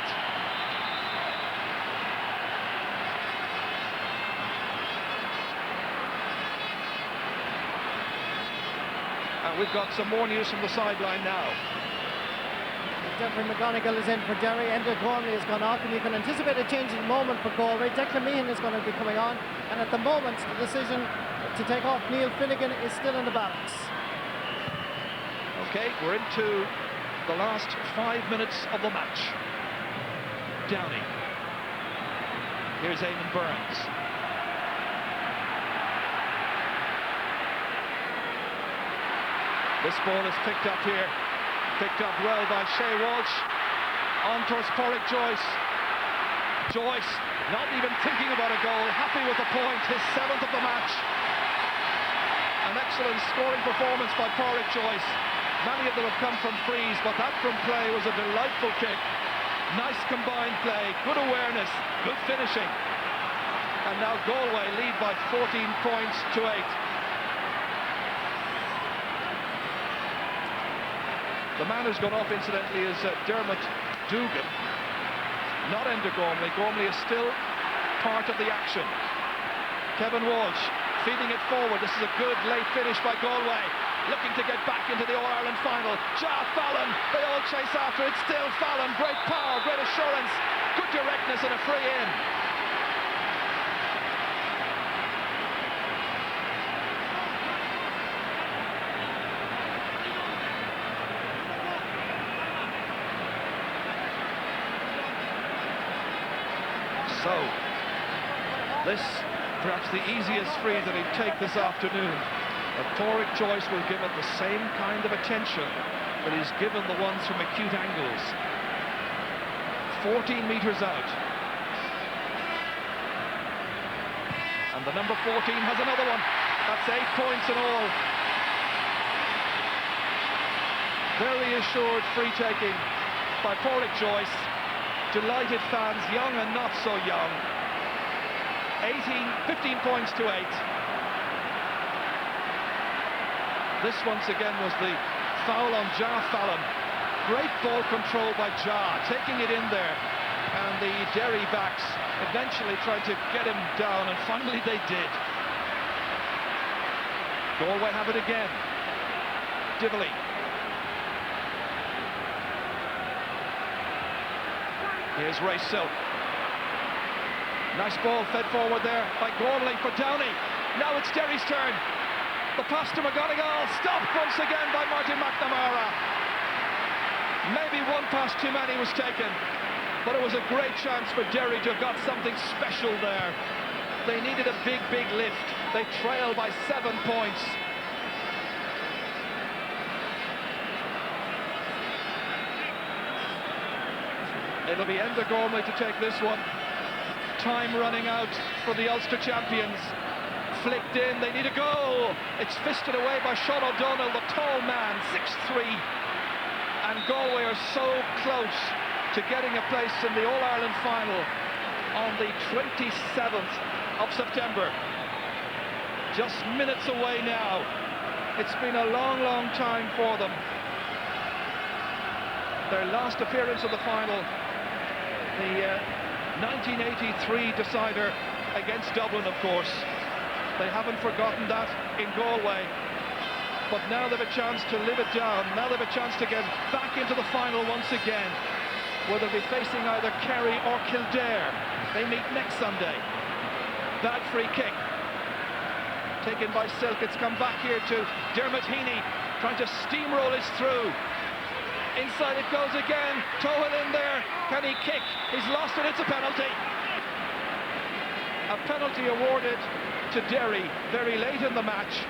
And we've got some more news from the sideline now. Jeffrey McGonigal is in for Derry. Enda Gormley has gone off, and you can anticipate a change in the moment for Galway. Declan Meehan is going to be coming on, and at the moment the decision to take off Neil Finnegan is still in the balance. Okay, we're into the last 5 minutes of the match. Downey. Here's Eamon Burns. This ball is picked up here. Picked up well by Shea Walsh. On towards Porrick Joyce. Joyce not even thinking about a goal. Happy with the point. His 7th of the match. An excellent scoring performance by Porrick Joyce. Many of them have come from frees, but that from play was a delightful kick. Nice combined play. Good awareness. Good finishing. And now Galway lead by 14 points to 8. The man who's gone off, incidentally, is Dermot Dugan, not Enda Gormley. Gormley is still part of the action. Kevin Walsh feeding it forward. This is a good late finish by Galway, looking to get back into the All-Ireland final. Ja Fallon, they all chase after it. Still Fallon, great power, great assurance, good directness and a free in. So, this perhaps the easiest free that he'd take this afternoon. But Porrick Joyce will give it the same kind of attention that he's given the ones from acute angles. 14 metres out. And the number 14 has another one. That's 8 points in all. Very assured free taking by Porrick Joyce. Delighted fans, young and not so young. 15 points to 8. This once again was the foul on Ja Fallon. Great ball control by Ja, taking it in there. And the Derry backs eventually tried to get him down, and finally they did. Galway have it again. Divilly. Here's Ray Silk. Nice ball fed forward there by Gormley for Downey. Now it's Derry's turn. The pass to McGonigal, stopped once again by Martin McNamara. Maybe one pass too many was taken, but it was a great chance for Derry to have got something special there. They needed a big, big lift. They trailed by 7 points. It'll be Enda Galway to take this one. Time running out for the Ulster champions. Flicked in, they need a goal. It's fisted away by Sean O'Donnell, the tall man, 6'3". And Galway are so close to getting a place in the All-Ireland final on the 27th of September. Just minutes away now. It's been a long, long time for them. Their last appearance of the final, the 1983 decider against Dublin, of course. They haven't forgotten that in Galway. But now they've a chance to live it down. Now they've a chance to get back into the final once again, where they'll be facing either Kerry or Kildare. They meet next Sunday. Bad free kick. Taken by Silk. It's come back here to Dermot Heaney, trying to steamroll his through. Inside it goes again. Tohill in there. Can he kick? He's lost it. It's a penalty. A penalty awarded to Derry very late in the match.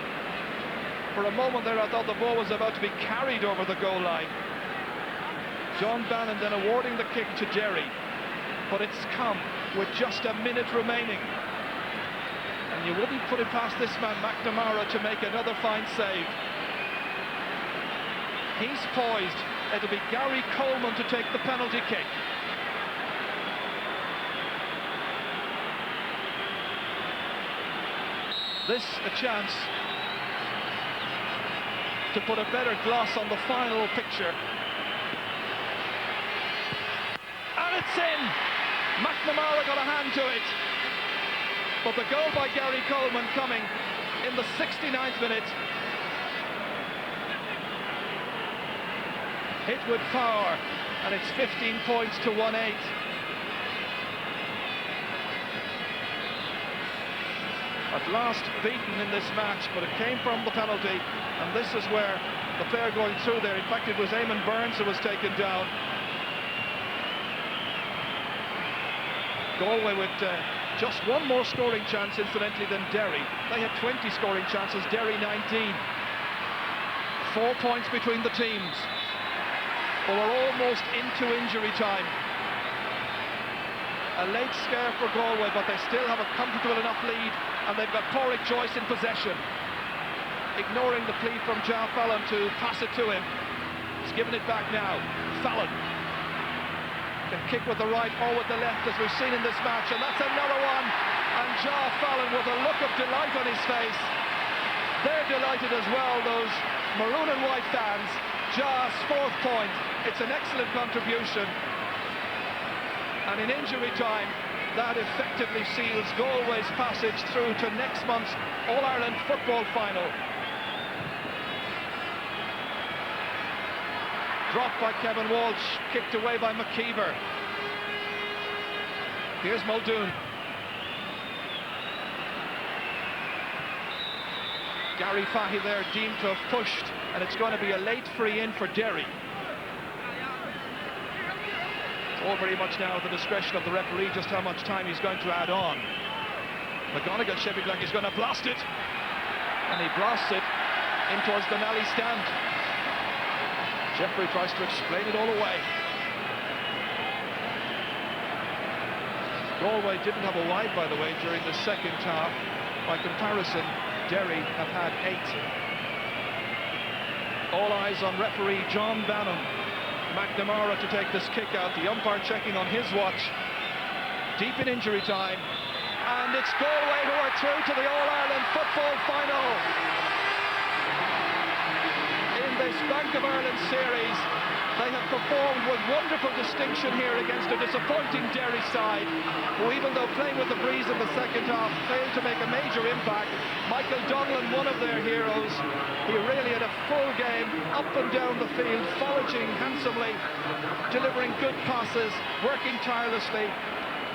For a moment there, I thought the ball was about to be carried over the goal line. John Bannon then awarding the kick to Derry. But it's come with just a minute remaining. And you wouldn't put it past this man, McNamara, to make another fine save. He's poised. It'll be Gary Coleman to take the penalty kick. This a chance to put a better gloss on the final picture. And it's in! McNamara got a hand to it. But the goal by Gary Coleman coming in the 69th minute. Hit with power, and it's 15 points to 1-8. At last beaten in this match, but it came from the penalty, and this is where the player going through there, in fact it was Eamon Burns who was taken down. Galway with just one more scoring chance, incidentally, than Derry. They had 20 scoring chances, Derry 19. 4 points between the teams. But we're almost into injury time. A late scare for Galway, but they still have a comfortable enough lead, and they've got Pádraig Joyce in possession. Ignoring the plea from Ja Fallon to pass it to him. He's given it back now. Fallon can kick with the right or with the left, as we've seen in this match, and that's another one. And Ja Fallon with a look of delight on his face. They're delighted as well, those maroon and white fans. Ja's 4th point. It's an excellent contribution. And in injury time, that effectively seals Galway's passage through to next month's All-Ireland football final. Dropped by Kevin Walsh, kicked away by McKeever. Here's Muldoon. Gary Fahy there deemed to have pushed, and it's going to be a late free in for Derry. It's all very much now at the discretion of the referee just how much time he's going to add on. McGonigal shaping like he's going to blast it, and he blasts it in towards the Nally stand. Jeffrey tries to explain it all away. Galway didn't have a wide, by the way, during the second half. By comparison, Derry have had 8. All eyes on referee John Bannon. McNamara to take this kick out. The umpire checking on his watch. Deep in injury time. And it's Galway who are through to the All-Ireland football final. In this Bank of Ireland series, they have performed with wonderful distinction here against a disappointing Derry side, who, even though playing with the breeze in the second half, failed to make a major impact. Michael Donlan, one of their heroes, he really had a full game, up and down the field, foraging handsomely, delivering good passes, working tirelessly.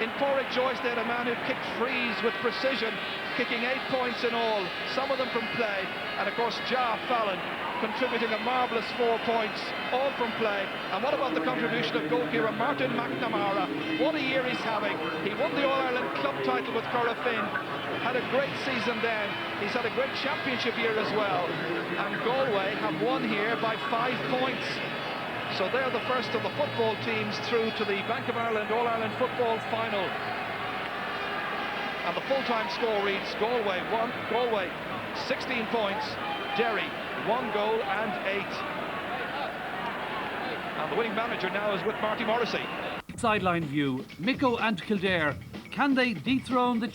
In Porrick Joyce, they had a man who kicked frees with precision, kicking 8 points in all, some of them from play, and of course Ja Fallon contributing a marvellous 4 points, all from play. And what about the contribution of goalkeeper Martin McNamara? What a year he's having. He won the All-Ireland club title with Corofin, had a great season then. He's had a great championship year as well. And Galway have won here by 5 points. So they're the first of the football teams through to the Bank of Ireland All-Ireland football final. And the full-time score reads Galway 1, Galway 16 points, Derry 1 goal and 8. And the winning manager now is with Marty Morrissey. Sideline view, Micko and Kildare, can they dethrone the